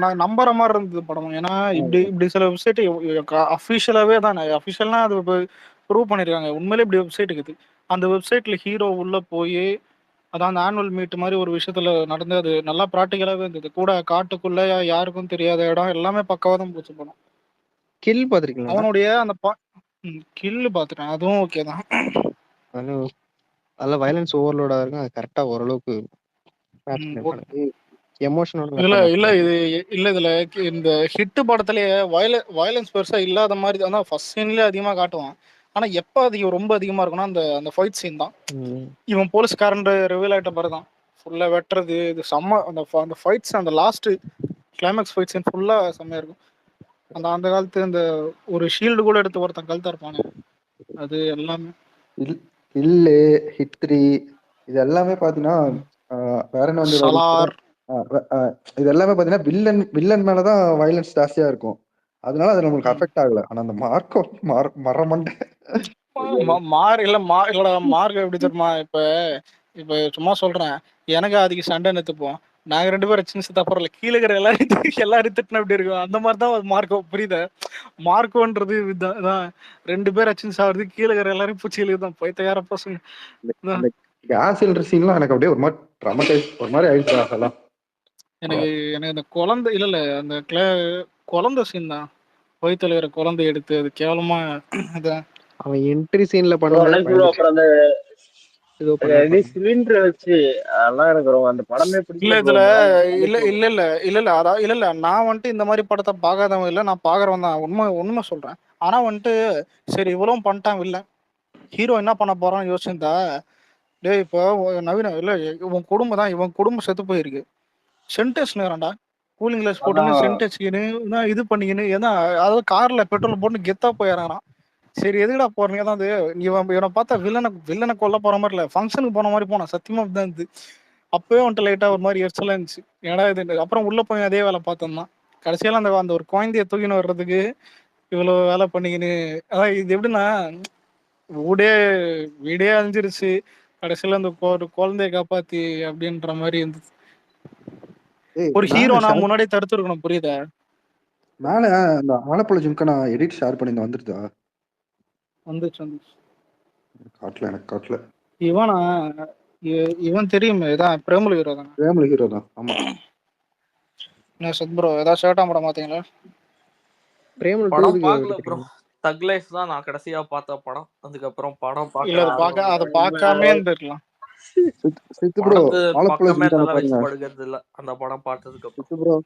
நான் நம்புற மாதிரி இருந்தது படம். ஏன்னா இப்படி சில வெப்சைட் அஃபிஷியலாவே தான், அஃபிஷியல்னா அது ப்ரூவ் பண்ணிருக்காங்க உண்மையிலே இப்படி வெப்சைட் இருக்குது. அந்த வெப்சைட்ல ஹீரோ உள்ள போய் அதான் அந்த ஆனுவல் மீட் மாதிரி ஒரு விஷயத்துல நடந்து அது நல்லா ப்ராக்டிக்கலாவே இருந்தது. கூட காட்டுக்குள்ள யாருக்கும் தெரியாத இடம் எல்லாமே பக்காவா தான் போச்சு படம். கில் பாத்திருக்கீங்களா? அவனுடைய அந்த கில்லு பாத்துட்டேன், அதுவும் ஓகே தான். அதுல வயலன்ஸ் ஓவர்லோடா இருக்கும். அது கரெக்டா ஓரளவுக்கு எமோஷனோட இல்ல இல்ல இது இல்ல இதுல இந்த ஹிட் படத்திலேயே வயலன்ஸ் பெருசா இல்லாத மாதிரி தான் ஃபர்ஸ்ட் சீன்லயே அதிகமா காட்டுவான். ஆனா எப்ப அதிகம் ரொம்ப அதிகமா இருக்கும்னா அந்த அந்த ஃபைட் சீன் தான். இவன் போலீஸ்காரன் ரிவீல் ஆயிட்ட பிறகு தான் ஃபுல்லா வெட்டுறது இது செம்ம. அந்த அந்த ஃபைட்ஸ் அந்த லாஸ்ட் கிளைமேக்ஸ் ஃபைட் சீன் ஃபுல்லா செம்மையா இருக்கும். அந்த அந்த காலத்து அந்த ஒரு ஷீல்டு கூட எடுத்து ஒருத்தன் கழுத்தா இருப்பானு அது எல்லாமே இல்லு ஹிட் 3 இது எல்லாமே பாத்தீங்கன்னா வேற என்ன வந்து சலார் இது எல்லாமே பாத்தீங்கன்னா வில்லன் மேலதான் வயலன்ஸ் ஜாஸ்தியா இருக்கும். அதனால அது நம்மளுக்கு அஃபெக்ட் ஆகல. ஆனா அந்த மார்க்கோ மரமண்டை இல்லடா மார்க் எப்படி தெரியுமா? இப்ப சும்மா சொல்றேன், எனக்கு அதுக்கு சண்டை நிறுத்துப்போம். நாங்க 2 பேரும் சின்ன தப்புறல கீழே இருக்கிற எல்லாரும் திட்டின அப்படி இருக்கும். அந்த மாதிரிதான் மார்க்கோ, புரியுத? மார்க்கோன்றது இதான் 2 பேர் அச்சின் சாவது கீழே இருக்கிற எல்லாரும் பூச்சிகளுக்கு தான் போய் தயார பசங்க. கேஸ் சிலிண்டர் சீன்லாம் எனக்கு அப்படியே ஒரு மாதிரி ட்ராமடைஸ் ஒரு மாதிரி ஆயிடுச்சு. அதெல்லாம் எனக்கு அந்த குழந்தை இல்ல அந்த குழந்தை சீன் தான். வயித்துல இருக்கிற குழந்தை எடுத்து அது கேவலமா அவன் என்ட்ரி சீன்ல பண்ண அப்புறம் அந்த சிலிண்டர் வச்சு அதெல்லாம் எனக்கு அந்த படமே இல்ல பிடிக்கல. இதுல இல்ல நான் வந்துட்டு இந்த மாதிரி படத்தை பார்க்காதவன் இல்ல, நான் பாக்குறவன் தான். உண்மை சொல்றேன். ஆனா வந்துட்டு சரி இவ்வளவும் பண்ணிட்டான் இல்ல, ஹீரோ என்ன பண்ண போறான்னு யோசிச்சிருந்தா, டேய் இப்போ நவீன இல்ல இவன் குடும்பம் தான், இவன் குடும்பம் செத்து போயிருக்கு. சென்டென்ஸ் நேரம்டா கூலிங் கிளாஸ் போட்டுன்னு சென்டென்ஸ்க்குன்னு இது பண்ணிக்கின்னு ஏன்னா அதாவது கார்ல பெட்ரோல் போட்டு கெத்தா போயிடறான். சரி எதுக்குடா போறீங்க தான் அது இவனை பார்த்தா வில்லனை கொல்ல போற மாதிரி இல்ல, ஃபங்க்ஷனுக்கு போன மாதிரி போனான். சத்தியமா தான் இருந்துச்சு. அப்பவே வந்துட்டு லைட்டா ஒரு மாதிரி எரிச்சலா இருந்துச்சு. ஏன்னா இது அப்புறம் உள்ள போய் அதே வேலை பார்த்தோம் தான். கடைசியில அந்த அந்த ஒரு குழந்தைய தூக்கின்னு வர்றதுக்கு இவ்வளவு வேலை பண்ணிக்கின்னு, அதான் இது எப்படின்னா வீடே அழிஞ்சிருச்சு, கடைசியில அந்த ஒரு குழந்தைய காப்பாத்தி அப்படின்ற மாதிரி இருந்துச்சு. ஒரு ஹீரோ நான் முன்னாடியே தடுத்துருக்கணும், புரியுதா? மேல அந்த ஆலப்புழ ஜிம்கான எடிட் ஷேர் பண்ணி வந்துருதா? வந்துச்சு எனக்கு காட்டல. இவன் தெரியுமே, இதான் பிரேமல் ஹீரோ தான். பிரேமல் ஹீரோ தான். ஆமா. என்ன சத் ப்ரோ ஏதாவது ஷர்ட் படம் பாத்தீங்களா? பிரேமல் படம் பார்க்கல ப்ரோ. தக் லைஃப் தான் நான் கடைசியா பார்த்த படம். அதுக்கப்புறம் படம் பார்க்காமே இருந்திருக்கலாம். பக்கமே தலை வச்சு படுகிறது இல்ல அந்த படம் பார்த்ததுக்கு அப்புறம்.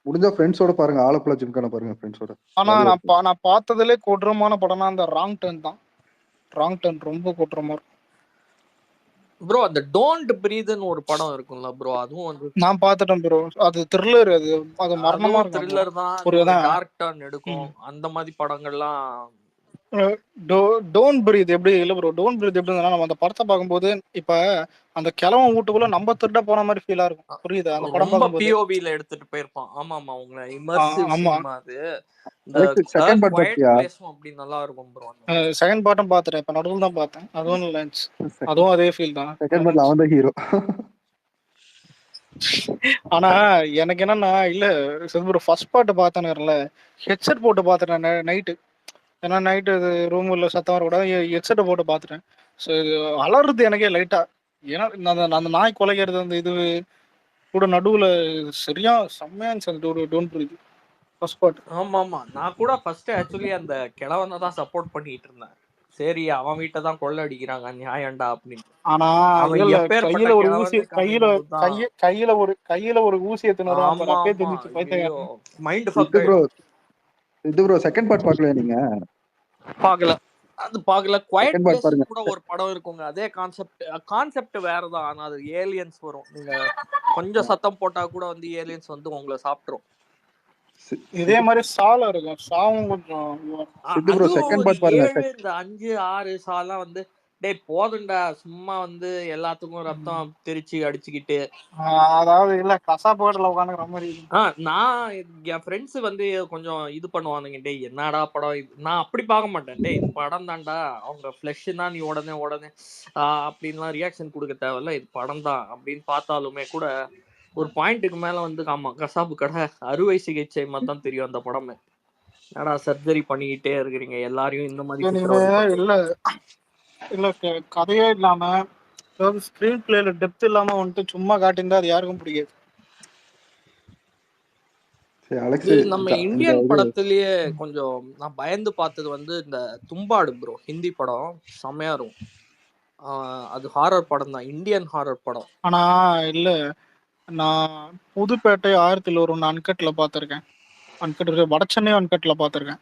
முடிஞ்சா ஃப்ரெண்ட்ஸோட பாருங்க, ஆலப்புழா ஜிம்கான பாருங்க ஃப்ரெண்ட்ஸோட. ஆனா நான் பார்த்ததுலே கொடூரமான படம்னா அந்த ராங் டர்ன் தான். ராங் டர்ன் ரொம்ப கொடூரமா இருக்கும் ப்ரோ. அந்த டோன்ட் பிரீத்னு ஒரு படம் இருக்கும்ல ப்ரோ, அதுவும் வந்து நான் பார்த்துட்டேன் ப்ரோ. அது த்ரில்லர், அது மரணமா இருக்கும். த்ரில்லர் தான், ஒரு டார்க் டர்ன் எடுக்கும். அந்த மாதிரி படங்கள்லாம் டோன்ட் பிரீத் எப்படி இல்ல ப்ரோ. டோன்ட் பிரீத் எப்படின்னா நம்ம அந்த படத்தை பார்க்கும்போது இப்ப அந்த கிழவன் வீட்டுக்குள்ள நம்ம திருட போன மாதிரி ஃபீலா இருக்கும், புரியுதா? அந்த படம் பார்க்கும்போது பிஓவில எடுத்துட்டு போயிருப்பான். ஆமா ஆமா, உங்களை இமர்சிவ் சினிமா அது. செகண்ட் பார்ட் பாத்தியா? அப்படி நல்லா இருக்கும் ப்ரோ. செகண்ட் பார்ட்டும் பார்த்துட்டேன், இப்ப நடுவுல தான் பார்த்தேன். அதுவும் நல்லா இருந்துச்சு. அதுவும் அதே ஃபீல் தான். செகண்ட் பார்ட்ல அவன் தான் ஹீரோ. ஆனா எனக்கு என்னன்னா இல்ல ஃபர்ஸ்ட் பார்ட் பார்த்தேன்ல, ஹெட்செட் போட்டு பார்த்துட்டேன் நைட்டு. ஏன்னா நைட்டு இது ரூம் உள்ள சத்தம் வரக்கூடாது, ஹெட்செட்டை போட்டு பார்த்துட்டேன். ஸோ இது அலறுது எனக்கே லைட்டா. ஏன்னா அந்த நாய் கொலைக்கிறது அந்த இது கூட நடுவுல சரியா செம்மையா இருந்துச்சு அந்த டோன்ட் பிரீத் ஃபர்ஸ்ட் பார்ட். ஆமா ஆமா, நான் கூட ஃபர்ஸ்ட் ஆக்சுவலி அந்த கிழவனை தான் சப்போர்ட் பண்ணிட்டு இருந்தேன். சரி அவன் வீட்டை தான் கொள்ள அடிக்கிறாங்க நியாயம்டா அப்படின்னு. ஆனா கையில ஒரு ஊசி கையில ஒரு ஊசி எடுத்துன்னு மைண்ட் ஃபக் ஆயிடும். இது ப்ரோ செகண்ட் பார்ட் பார்க்கலையா நீங்க? பார்க்கல. அது பார்க்கல. குவைட் பிளேஸ் கூட ஒரு படம் இருக்குங்க, அதே கான்செப்ட் வேறதான். ஆனா அது ஏலியன்ஸ் வரும், நீங்க கொஞ்சம் சத்தம் போட்டா கூட வந்து ஏலியன்ஸ் வந்து உங்களை சாப்பிட்டுரும். இதே மாதிரி சால இருக்கும், சாவும் கொஞ்சம் செகண்ட் பார்ட் பாருங்க. இந்த 5 6 சாலாம் வந்து டேய் போதும்டா சும்மா வந்து எல்லாத்துக்கும் ரத்தம் தெரிச்சு அடிச்சுக்கிட்டு. அதாவது இல்ல கசாப்பு கடையில உட்காந்துக்கிற மாதிரி. நான் என் ஃப்ரெண்ட்ஸ் வந்து கொஞ்சம் இது பண்ணுவானுங்க, டேய் என்னடா படம் இது, நான் அப்படி பார்க்க மாட்டேன். டேய் இது படம் தான்டா, அவங்க ஃபிளஷ்னா நீ உடனே அப்படின்லாம் ரியாக்ஷன் கொடுக்க தேவையில்ல, இது படம் தான் அப்படின்னு பார்த்தாலுமே கூட ஒரு பாயிண்ட்டுக்கு மேல வந்து ஆமா கசாப்பு கடை அறுவை சிகிச்சை மட்டும் தெரியும் அந்த படமே. என்னடா சர்ஜரி பண்ணிக்கிட்டே இருக்கிறீங்க எல்லாரையும் இந்த மாதிரி. இல்ல இல்ல கதையே இல்லாம ஸ்கிரீன் பிளேல டெப்த் இல்லாம வந்துட்டு சும்மா காட்டியிருந்தா அது யாருக்கும் பிடிக்காது. நம்ம இந்தியன் படத்திலேயே கொஞ்சம் நான் பயந்து பார்த்தது வந்து இந்த தும்பாடு ப்ரோ, ஹிந்தி படம் செம்மையா இருக்கும். அது ஹாரர் படம் தான், இந்தியன் ஹாரர் படம். ஆனா இல்ல நான் புதுப்பேட்டை 1001 அன்கட்ல பாத்திருக்கேன். அன்கட் வடச்சென்னை அன்கட்ல பாத்திருக்கேன்.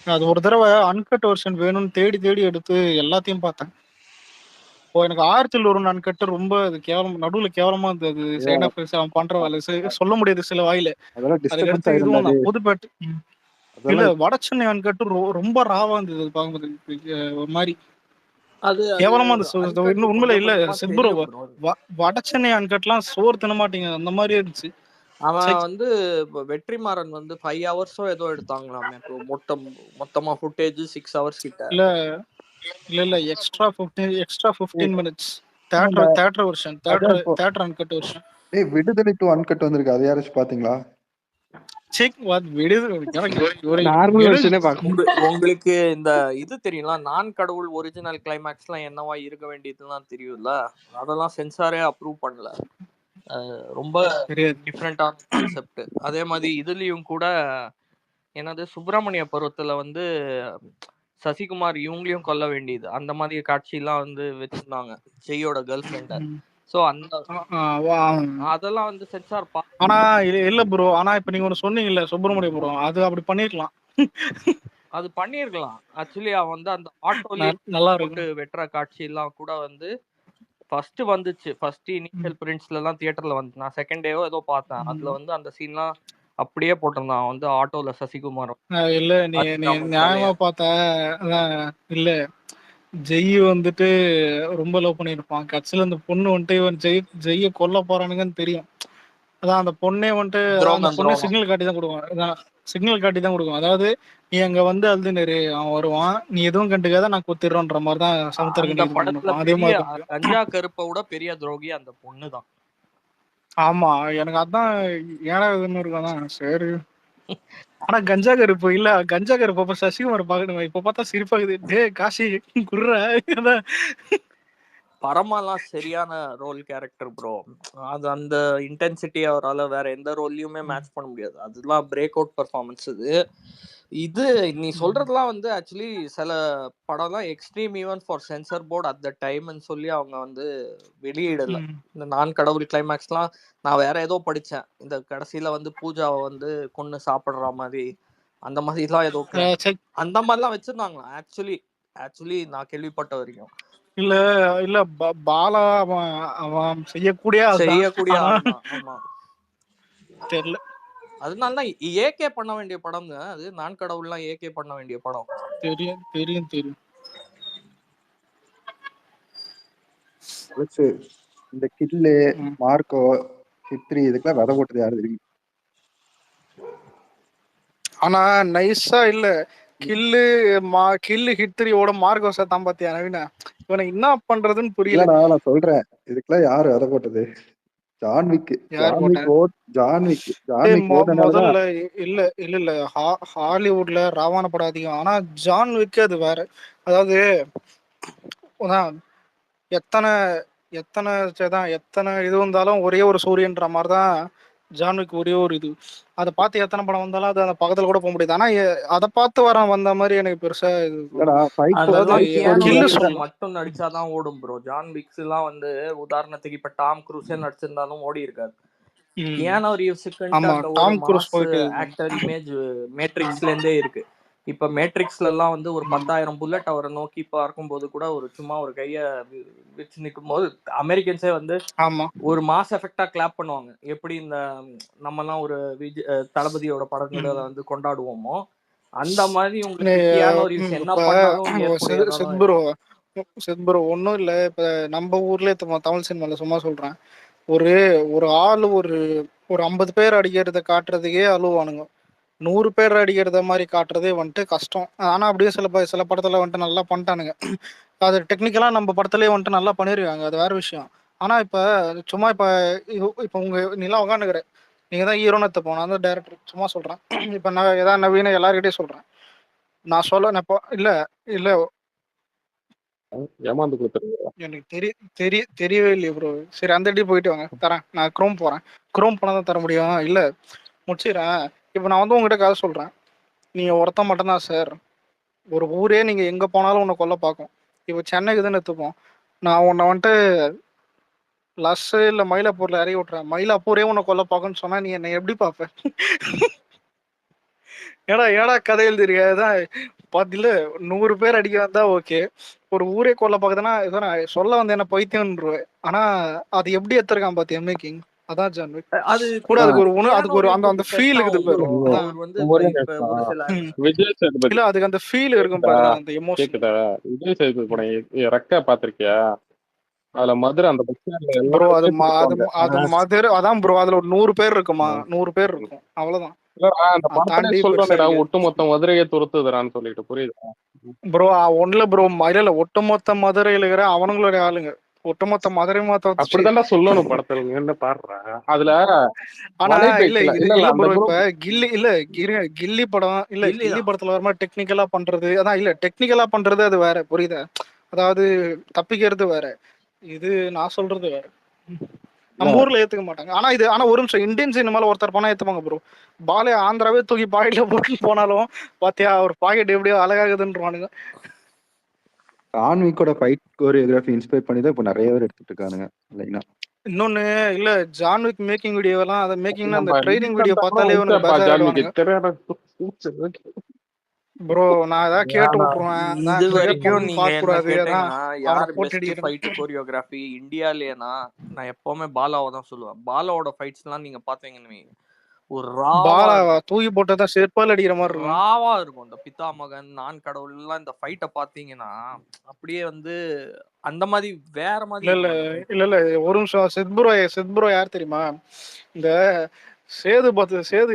அது ஒரு தடவை அன்கட் வெர்ஷன் வேணும்னு தேடி தேடி எடுத்து எல்லாத்தையும் பார்த்தேன். எனக்கு 1001 அன்கட் ரொம்ப அது கேவலம், நடுவுல கேவலமா இருந்தது. சைனா பிரிஸ் அவன் பண்ற வேலை சொல்ல முடியாது சில வாயில. அதுக்கடுத்து இதுவும் தான் புதுப்பேட்டை இல்ல வடச்சென்னை அன்கட் ரொம்ப ராவா இருந்தது பார்க்கும்போது ஒரு மாதிரி கேவலமா இருந்துச்சு. உண்மையில இல்ல சித்புரோ வடச்சென்னை அன்கட்லாம் சோறு தின மாட்டீங்க அந்த மாதிரி இருந்துச்சு. அவன் வந்து வெற்றிமாறன் வந்து 5 hours ஏதோ எடுத்தாங்களாமே மொத்தமா ஃபுட்டேஜ் 6 hours கிட்ட. இல்ல extra 15 minutes theatre version, theatre uncut version. ஏய் விடுதலை 2 அன்கட் வந்திருக்கு, அது யாராச்சும் பாத்தீங்களா? உங்களுக்கு இந்த இது தெரியுங்களா, நான் கடவுள் ஒரிஜினல் கிளைமேக்ஸ் எல்லாம் என்னவா இருக்க வேண்டியதுலாம் தெரியும்ல, அதெல்லாம் சென்சாரே அப்ரூவ் பண்ணல. ரொம்ப டிஃப்ரெண்டான கான்செப்ட். அதே மாதிரி இதுலயும் கூட என்னது சுப்பிரமணிய பருவத்துல வந்து சசிகுமார் இவங்களையும் கொல்ல வேண்டியது அந்த மாதிரி காட்சி எல்லாம் வந்து வச்சிருந்தாங்க ஜெயோட கேர்ள் ஃப்ரெண்ட. சோ அந்த அதெல்லாம் வந்து சென்சார் ஆனா இல்ல ப்ரோ, ஆனா இப்ப நீங்க ஒன்னு சொன்னீங்கல்ல சுப்பிரமணிய ப்ரோ, அது அப்படி பண்ணிருக்கலாம். அது பண்ணிருக்கலாம் ஆக்சுவலி. அவன் வந்து அந்த ஆட்டோல நல்லா போட்டு வெட்டுற காட்சி எல்லாம் கூட வந்து ஃபர்ஸ்ட் வந்துச்சு. ஃபர்ஸ்ட் இனிஷியல் பிரிண்ட்ஸ்ல எல்லாம் தியேட்டர்ல வந்து நான் செகண்ட் டேவோ ஏதோ பார்த்தேன். அதுல வந்து அந்த சீன்லாம் அப்படியே போட்டிருந்தான் வந்து ஆட்டோல சசிகுமார். இல்ல நீ நியாயமா பார்த்தா இல்ல ஜெய் வந்துட்டு ரொம்ப லவ் பண்ணிருப்பான். கட்சியில அந்த பொண்ணு வந்துட்டு இவன் ஜெய்ய கொல்ல போறானுங்கன்னு தெரியும். அதான் அந்த பொண்ணே வந்துட்டு அந்த பொண்ணு சிக்னல் காட்டி தான் கொடுக்கும். சிக்னல் காட்டி தான் கொடுக்கும். அதாவது நீ அங்க வந்து அழுதுனரு அவன் வருவான், நீ எதுவும் கண்டுக்காத நான் குத்திடுறோன்ற மாதிரிதான் சமுத்திரக்கணி. அதே மாதிரி கஞ்சா கருப்பை விட பெரிய துரோகி அந்த பொண்ணு தான். ஆமா எனக்கு அதான் ஏன்னா இருக்கும். சரி ஆனா கஞ்சா கருப்பு இல்ல, கஞ்சா கருப்பு அப்ப சசிகுமார் பாக்கணும். இப்ப பார்த்தா சிரிப்பாகுது. டே காசி குர்ற பரமாலாம் சரியான ரோல் கேரக்டர் ப்ரோ. அது அந்த இன்டென்சிட்டி அவரால் வேற எந்த ரோல்லையுமே மேட்ச் பண்ண முடியாது. அதெல்லாம் பிரேக் அவுட் பர்ஃபார்மன்ஸ். இது நீ சொல்றதுலாம் வந்து ஆக்சுவலி சில படம்லாம் extreme even for sensor board at the டைம்னு சொல்லி அவங்க வந்து வெளியிடல. இந்த நான் கடவுள் கிளைமேக்ஸ்லாம் நான் வேற ஏதோ படிச்சேன். இந்த கடைசியில வந்து பூஜாவை வந்து கொன்னு சாப்பிடுற மாதிரி அந்த மாதிரிலாம் ஏதோ அந்த மாதிரிலாம் வச்சிருந்தாங்களா ஆக்சுவலி நான் கேள்விப்பட்ட வரைக்கும். இல்ல இல்ல பாலா அவன் செய்யக்கூடிய ஆமா தெரியல. அதனாலதான் ஏகே பண்ண வேண்டிய படம்ங்க அது. நான் கடவுள்லாம் ஏகே பண்ண வேண்டிய படம். தெரியும். இந்த கில்லு மார்க்கோ ஹித்ரி இதுக்கெல்லாம் விதை போட்டது யாரு தெரியும்? ஆனா நைஸா இல்ல கில்லு ஹித்ரியோட மார்க்கோ தான் பாத்தியா நவீனா, இவனை என்ன பண்றதுன்னு புரியல. நான் சொல்றேன் இதுக்கெல்லாம் யாரு விதை போட்டது? முதல்ல இல்ல ஹாலிவுட்ல ராவான படம் அதிகம். ஆனா ஜான் விக் அது வேற. அதாவது எத்தனை இது வந்தாலும் ஒரே ஒரு சூரியன்ற மாதிரிதான் ஜான்விக் ஒரே ஒரு இது. அதை பார்த்து எத்தனை படம் வந்தாலும் அது அந்த பக்கத்துல கூட போக முடியாது. ஆனா அதை பார்த்து வந்த மாதிரி எனக்கு பெருசா மட்டும் நடிச்சாதான் ஓடும் ப்ரோ. ஜான் விக்ஸ் எல்லாம் வந்து உதாரணத்துக்கு இப்ப டாம் க்ரூஸே நடிச்சிருந்தாலும் ஓடி இருக்காது. கியானு ரீவ்ஸ்க்கு ஆக்டர் இமேஜ் மேட்ரிக்ஸ்ல இருந்தே இருக்கு. இப்ப மேட்ரிக்ஸ்ல எல்லாம் வந்து ஒரு 10,000 புல்லட் அவரை நோக்கி பார்க்கும்போது கூட ஒரு சும்மா ஒரு கைய வச்சு நிற்கும் போது அமெரிக்கன்ஸே வந்து ஒரு மாஸ் எஃபெக்டா கிளாப் பண்ணுவாங்க. எப்படி இந்த நம்ம எல்லாம் ஒரு தளபதியோட படங்களை வந்து கொண்டாடுவோமோ அந்த மாதிரி உங்களுக்கு கியானு ரீவ்ஸ் என்ன பண்ணாலும் சரி ப்ரோ, ஒன்றும் இல்லை. இப்போ நம்ம ஊர்லேயே தமிழ் சினிமாவில் சும்மா சொல்கிறேன், ஒரு ஒரு ஆள் ஒரு ஒரு 50 பேர் அடிக்கிறத காட்டுறதுக்கே அழுவானுங்க. 100 பேர் அடிக்கிறத மாதிரி காட்டுறதே வந்துட்டு கஷ்டம். ஆனால் அப்படியே சில படத்தில் வந்துட்டு நல்லா பண்ணிட்டானுங்க. அது டெக்னிக்கலாக நம்ம படத்துலேயே வந்துட்டு நல்லா பண்ணியிருக்காங்க, அது வேறு விஷயம். ஆனால் இப்போ சும்மா இப்போ நீலாம் உட்காந்துக்கிற, நீங்கள் தான் ஹீரோன்னு எடுத்துப்போம், நான் தான் டேரக்டர், சும்மா சொல்கிறேன். இப்போ நான் ஏதாவது நவீன எல்லாருக்கிட்டையும் சொல்கிறேன், நான் இப்போ இல்லை இல்லை ஏமாந்து கொடுத்துருங்க. எனக்கு தெரியவே இல்லையே ப்ரோ. சரி, அந்த அடி போயிட்டு வாங்க, தரேன். நான் குரோம் போகிறேன், குரோம் போனால் தான் தர முடியும். இல்லை முடிச்சிடறேன். இப்போ நான் வந்து உங்ககிட்ட கதை சொல்கிறேன், நீங்கள் ஒருத்தன் மட்டும்தான் சார். ஒரு ஊரே நீங்கள் எங்கே போனாலும் உன்னை கொல்ல பார்க்கும். இப்போ சென்னைக்கு தான் எடுத்துப்போம், நான் உன்னை வந்துட்டு லஸ்ஸு இல்லை மயிலாப்பூரில் இறக்கி விட்றேன், மயிலாப்பூரே உன்னை கொல்ல பார்க்குன்னு சொன்னால் நீ என்னை எப்படி பார்ப்ப? ஏடா கதை எழுதிருக்கதான் பாத்தில. 100 பேர் அடிக்க வந்தா ஓகே, ஒரு ஊரே கொல்ல பாக்குதுன்னா இதான் நான் சொல்ல வந்து என்ன பைத்தியம்ன்றுவேன். ஆனா அது எப்படி எடுத்திருக்கான் பாத்தியா மேக்கிங், அதான் ஜான்விக். அது கூட அதுக்கு ஒரு அந்த ஃபீல் இருக்குது பாரு. விஜய் சேதுபதி இல்ல, அதுக்கு அந்த ஃபீல் இருக்கும் பாரு, அந்த எமோஷன். கேக்குதா? விஜய் சேதுபதி படம் ரெக்க பாத்திருக்கியா? அதுல மதுரை அந்த ப்ரோ அது மதுரை அதான் ப்ரோ. அதுல ஒரு 100 பேர் இருக்குமா, 100 பேர் இருக்கும், அவ்வளவுதான். அந்த படத்தை சொல்றேன்டா, ஒட்டுமொத்த மதுரையை துரத்துதுறான்னு சொல்லிட்டு, புரியுதா ப்ரோ? ஒண்ணுல ப்ரோ, இல்ல ஒட்டுமொத்த மதுரையில இருக்கிற அவனுங்களுடைய ஆளுங்க, ஒட்டுமொத்த மதுரை அப்படித்தான்டா சொல்லணும் படத்துல. என்ன பாடுற அதுல? ஆனா இல்ல ப்ரோ, இப்ப கில்லி படம் இல்ல, கில்லி படத்துல வர மாதிரி டெக்னிக்கலா பண்றது, அதான் இல்ல டெக்னிக்கலா பண்றது அது வேற, புரியுதா? அதாவது தப்பிக்கிறது வேற, இது நான் சொல்றது வேற. நம்ம ஊர்ல ஏத்துக்க மாட்டாங்க. ஆனா ஒரு நிமிஷம், இந்தியன் சினிமால ஒருத்தர் போனா ஏத்துப்பாங்க ப்ரோ. பாலே ஆந்திராவே தூக்கி பாக்கெட்ல போட்டு போனாலும் பாத்தியா ஒரு பாக்கெட் எப்படியோ அழகாகுதுன்றானுங்க. ஜான்விக்கோட ஃபைட் கோரியோகிராஃபி இன்ஸ்பயர் பண்ணி தான் இப்போ நிறைய பேர் எடுத்துட்டு இருக்கானுங்க லைனா. இன்னொன்னு இல்ல, ஜான்விக் மேக்கிங் வீடியோ எல்லாம், அந்த மேக்கிங்னா அந்த ட்ரைனிங் வீடியோ பார்த்தாலே இவனுக்கு பேஜாராடுவானுங்க ப்ரோ. நான் ஏதாவது கேட்டு விட்டுருவேன், இது வரைக்கும் நீங்க என்ன கேட்டீங்கன்னா யார் பெஸ்ட் போட்டு ஃபைட் கோரியோகிராஃபி இந்தியாலேனா, நான் எப்பவுமே பாலாவை தான் சொல்லுவேன். பாலாவோட ஃபைட்ஸ் எல்லாம் நீங்க பாத்தீங்கன்னு ஒரு ராவா தூக்கி போட்டதான் செருப்பால் அடிக்கிற மாதிரி இருக்கும், ராவா இருக்கும். இந்த பிதாமகன், நான் கடவுள் எல்லாம் இந்த ஃபைட்டை பாத்தீங்கன்னா அப்படியே வந்து அந்த மாதிரி வேற மாதிரி. இல்ல ஒரு நிமிஷம், செத்புரோ யார் தெரியுமா? இந்த சேது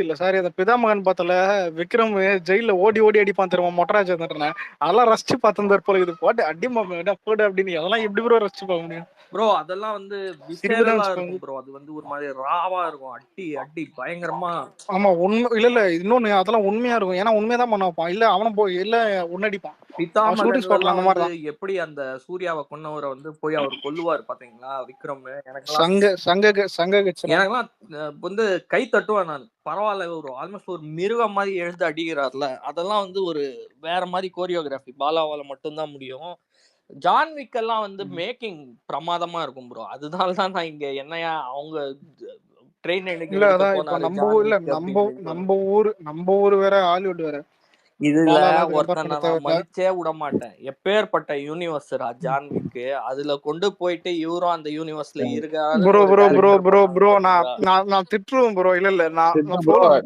இல்ல சாரி, அந்த பிதாமகன் பார்த்தல விக்ரம் ஜெயில ஓடி ஓடி அடிப்பான் தெரியுமா, மொட்டராஜ் அதெல்லாம் ரசிச்சு பார்த்தேன் போல. இது போட்டு அடிமா போடு அப்படின்னு, அதெல்லாம் எப்படி ப்ரோ ரசிச்சு பார்க்க முடியும் ப்ரோ? அதெல்லாம் வந்து விசேரலா இருக்கும் ப்ரோ. அது வந்து ஒரு மாதிரி ராவா இருக்கும், அடி பயங்கரமா. ஆமா உண்மை இல்ல இன்னொன்னு அதெல்லாம் உண்மையா இருக்கும், ஏன்னா உண்மையதான் பண்ண வைப்பான். இல்ல அவனும் போய் இல்ல உன்னடிப்பான். பிதாமகன் வந்து எப்படி அந்த சூர்யாவை கொன்னவரை வந்து போய் அவர் கொல்லுவார் பாத்தீங்களா விக்ரம். எனக்கெல்லாம் வந்து கை தட்டுவேன் நான், பரவாயில்ல ஒரு ஆல்மோஸ்ட் ஒரு மிருகம் மாதிரி எழுந்து அடிக்கிறார்ல, அதெல்லாம் வந்து ஒரு வேற மாதிரி கோரியோகிராஃபி பாலாவால மட்டும்தான் முடியும். ஜான்விக் எல்லாம் வந்து மேக்கிங் பிரமாதமா இருக்கும் ப்ரோ. அதனாலதான் நான் இங்க என்னையா அவங்க ட்ரெயின் நம்ம ஊர் வேற, ஹாலிவுட் வேற. இதுல ஒருத்தன் நான் மதிச்சே விட மாட்டேன், எப்பேற்பட்ட யூனிவர்ஸ் ஜான்விக், அதுல கொண்டு போயிட்டு இவரும் அந்த யூனிவர்ஸ்ல இருக்காரு. ப்ரோ நான் திட்டுருவேன் ப்ரோ. இல்ல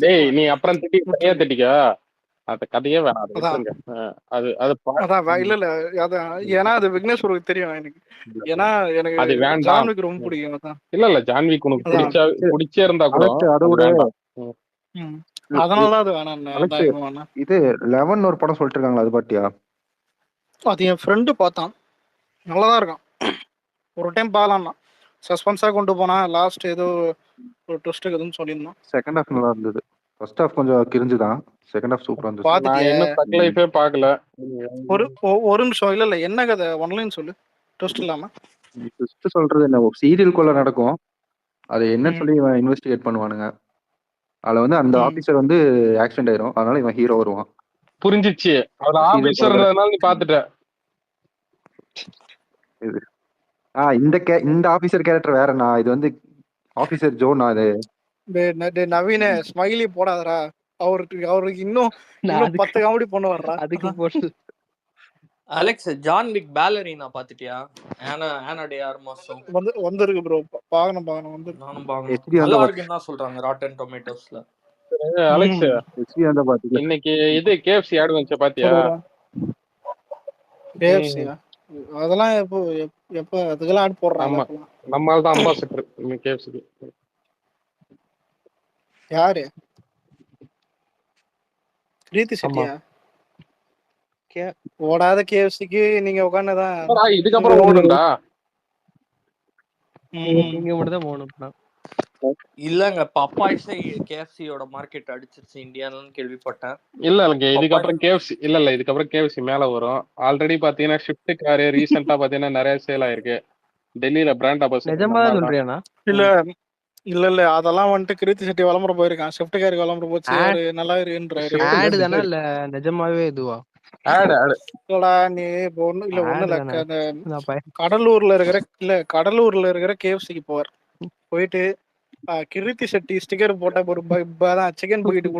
டேய் நீ அப்புறம் திட்டிக்க, அந்த கதையே வேணாம். இல்ல ஏன்னா அது விக்னேஸ்வருக்கு தெரியும் எனக்கு, ஏன்னா எனக்கு ஜான்விக் ரொம்ப பிடிக்கும். இல்ல ஜான்விக் உனக்கு பிடிச்சே இருந்தா கூட அதோட அதனாலதான் அது வேணாம். இது 11 ஒரு படம் சொல்லிட்டு இருக்காங்களா, அது பாத்தியா? அது என் ஃப்ரெண்டு பார்த்தான், நல்லாதான் இருக்கான். ஒரு டைம் பாக்கலாம்னா, சஸ்பென்ஸா கொண்டு போனா லாஸ்ட் ஏதோ ஒரு ட்விஸ்ட் இருக்குதுன்னு சொல்லியிருந்தான். செகண்ட் ஹாஃப் நல்லா இருந்தது, ஃபர்ஸ்ட் ஹாஃப் கொஞ்சம் கிரிஞ்சுதான், செகண்ட் ஹாஃப் சூப்பரா இருந்துச்சு. நான் இன்னும் தக் லைஃபே பார்க்கல. ஒரு நிமிஷம், இல்ல என்ன கதை ஒன்லைன் சொல்லு, ட்விஸ்ட் இல்லாம. ட்விஸ்ட் சொல்றது என்ன, ஒரு சீரியல்குள்ள நடக்கும், அது என்னன்னு சொல்லி இவன் இன்வெஸ்டிகேட் பண்ணுவானுங்க. அதுல வந்து அந்த ஆபீசர் வந்து ஆக்சிடென்ட் ஆயிரும், அதனால இவன் ஹீரோ வருவான். புரிஞ்சிச்சு, அவர் ஆபீசர்ன்றதுனால நீ பாத்துட்ட. இந்த ஆபீசர் கேரக்டர் வேறண்ணா, இது வந்து ஆபீசர் ஜோன். அது நவீன ஸ்மைலி போடாதடா, அவருக்கு இன்னும் 10 காமெடி பண்ணுவாரா அதுக்கு போட்டு. அலெக்ஸ், ஜான்விக் பேலரினா பாத்துட்டியா? ஆனா டே ஆர்மாஸ் வந்திருக்கு ப்ரோ, பாக்கணும் வந்து நானும் பாக்கணும். நல்லா இருக்குன்னு தான் சொல்றாங்க ராட்டன் டொமேட்டோஸ்ல. அலெக்ஸ் இன்னைக்கு இது KFC ஆட் வந்துச்சு பாத்தியா? KFC அதெல்லாம் எப்போ எப்போ அதுக்கெல்லாம் ஆட் போடுறாங்க. ஆமா நம்மால் தான் அம்பாசிடர் கேஎஃப்சிக்கு. யாரு? கிரீத்தி ஆமா செட்டியா? ஓடாத கேஎஃப்சிக்கு நீங்க உட்காந்துதான். இதுக்கப்புறம் ஓடுண்டா. நீங்க மட்டும் தான் போகணும். இல்லங்க பப்பாய்ஸே கேஎஃப்சியோட மார்க்கெட் அடிச்சிருச்சு இந்தியான்னு கேள்விப்பட்டேன். இல்ல இதுக்கப்புறம் கேஎஃப்சி இதுக்கப்புறம் கேஎஃப்சி மேல வரும். ஆல்ரெடி பாத்தீங்கன்னா ஷிஃப்ட் காரு ரீசெண்டா பாத்தீங்கன்னா நிறைய சேல் ஆயிருக்கு டெல்லியில பிராண்ட் அம்பாசிடர். இல்ல அதெல்லாம் வந்துட்டு கிருத்தி செட்டி விளம்பரம் போயிருக்கான். ஷிஃப்ட் காருக்கு விளம்பரம் போச்சு. அவரு நல்லா இருக்குன்றாரு. ஆட் தானா இல்ல நிஜமாவே இதுவா? இல்லடா நீ ஒண்ணு இல்ல அந்த கடலூர்ல இருக்கிற கேஎஃப்சிக்கு போவார். போயிட்டு கிருத்தி செட்டி ஸ்டிக்கர் போட்ட ஒரு சிக்கன் பக்கெட்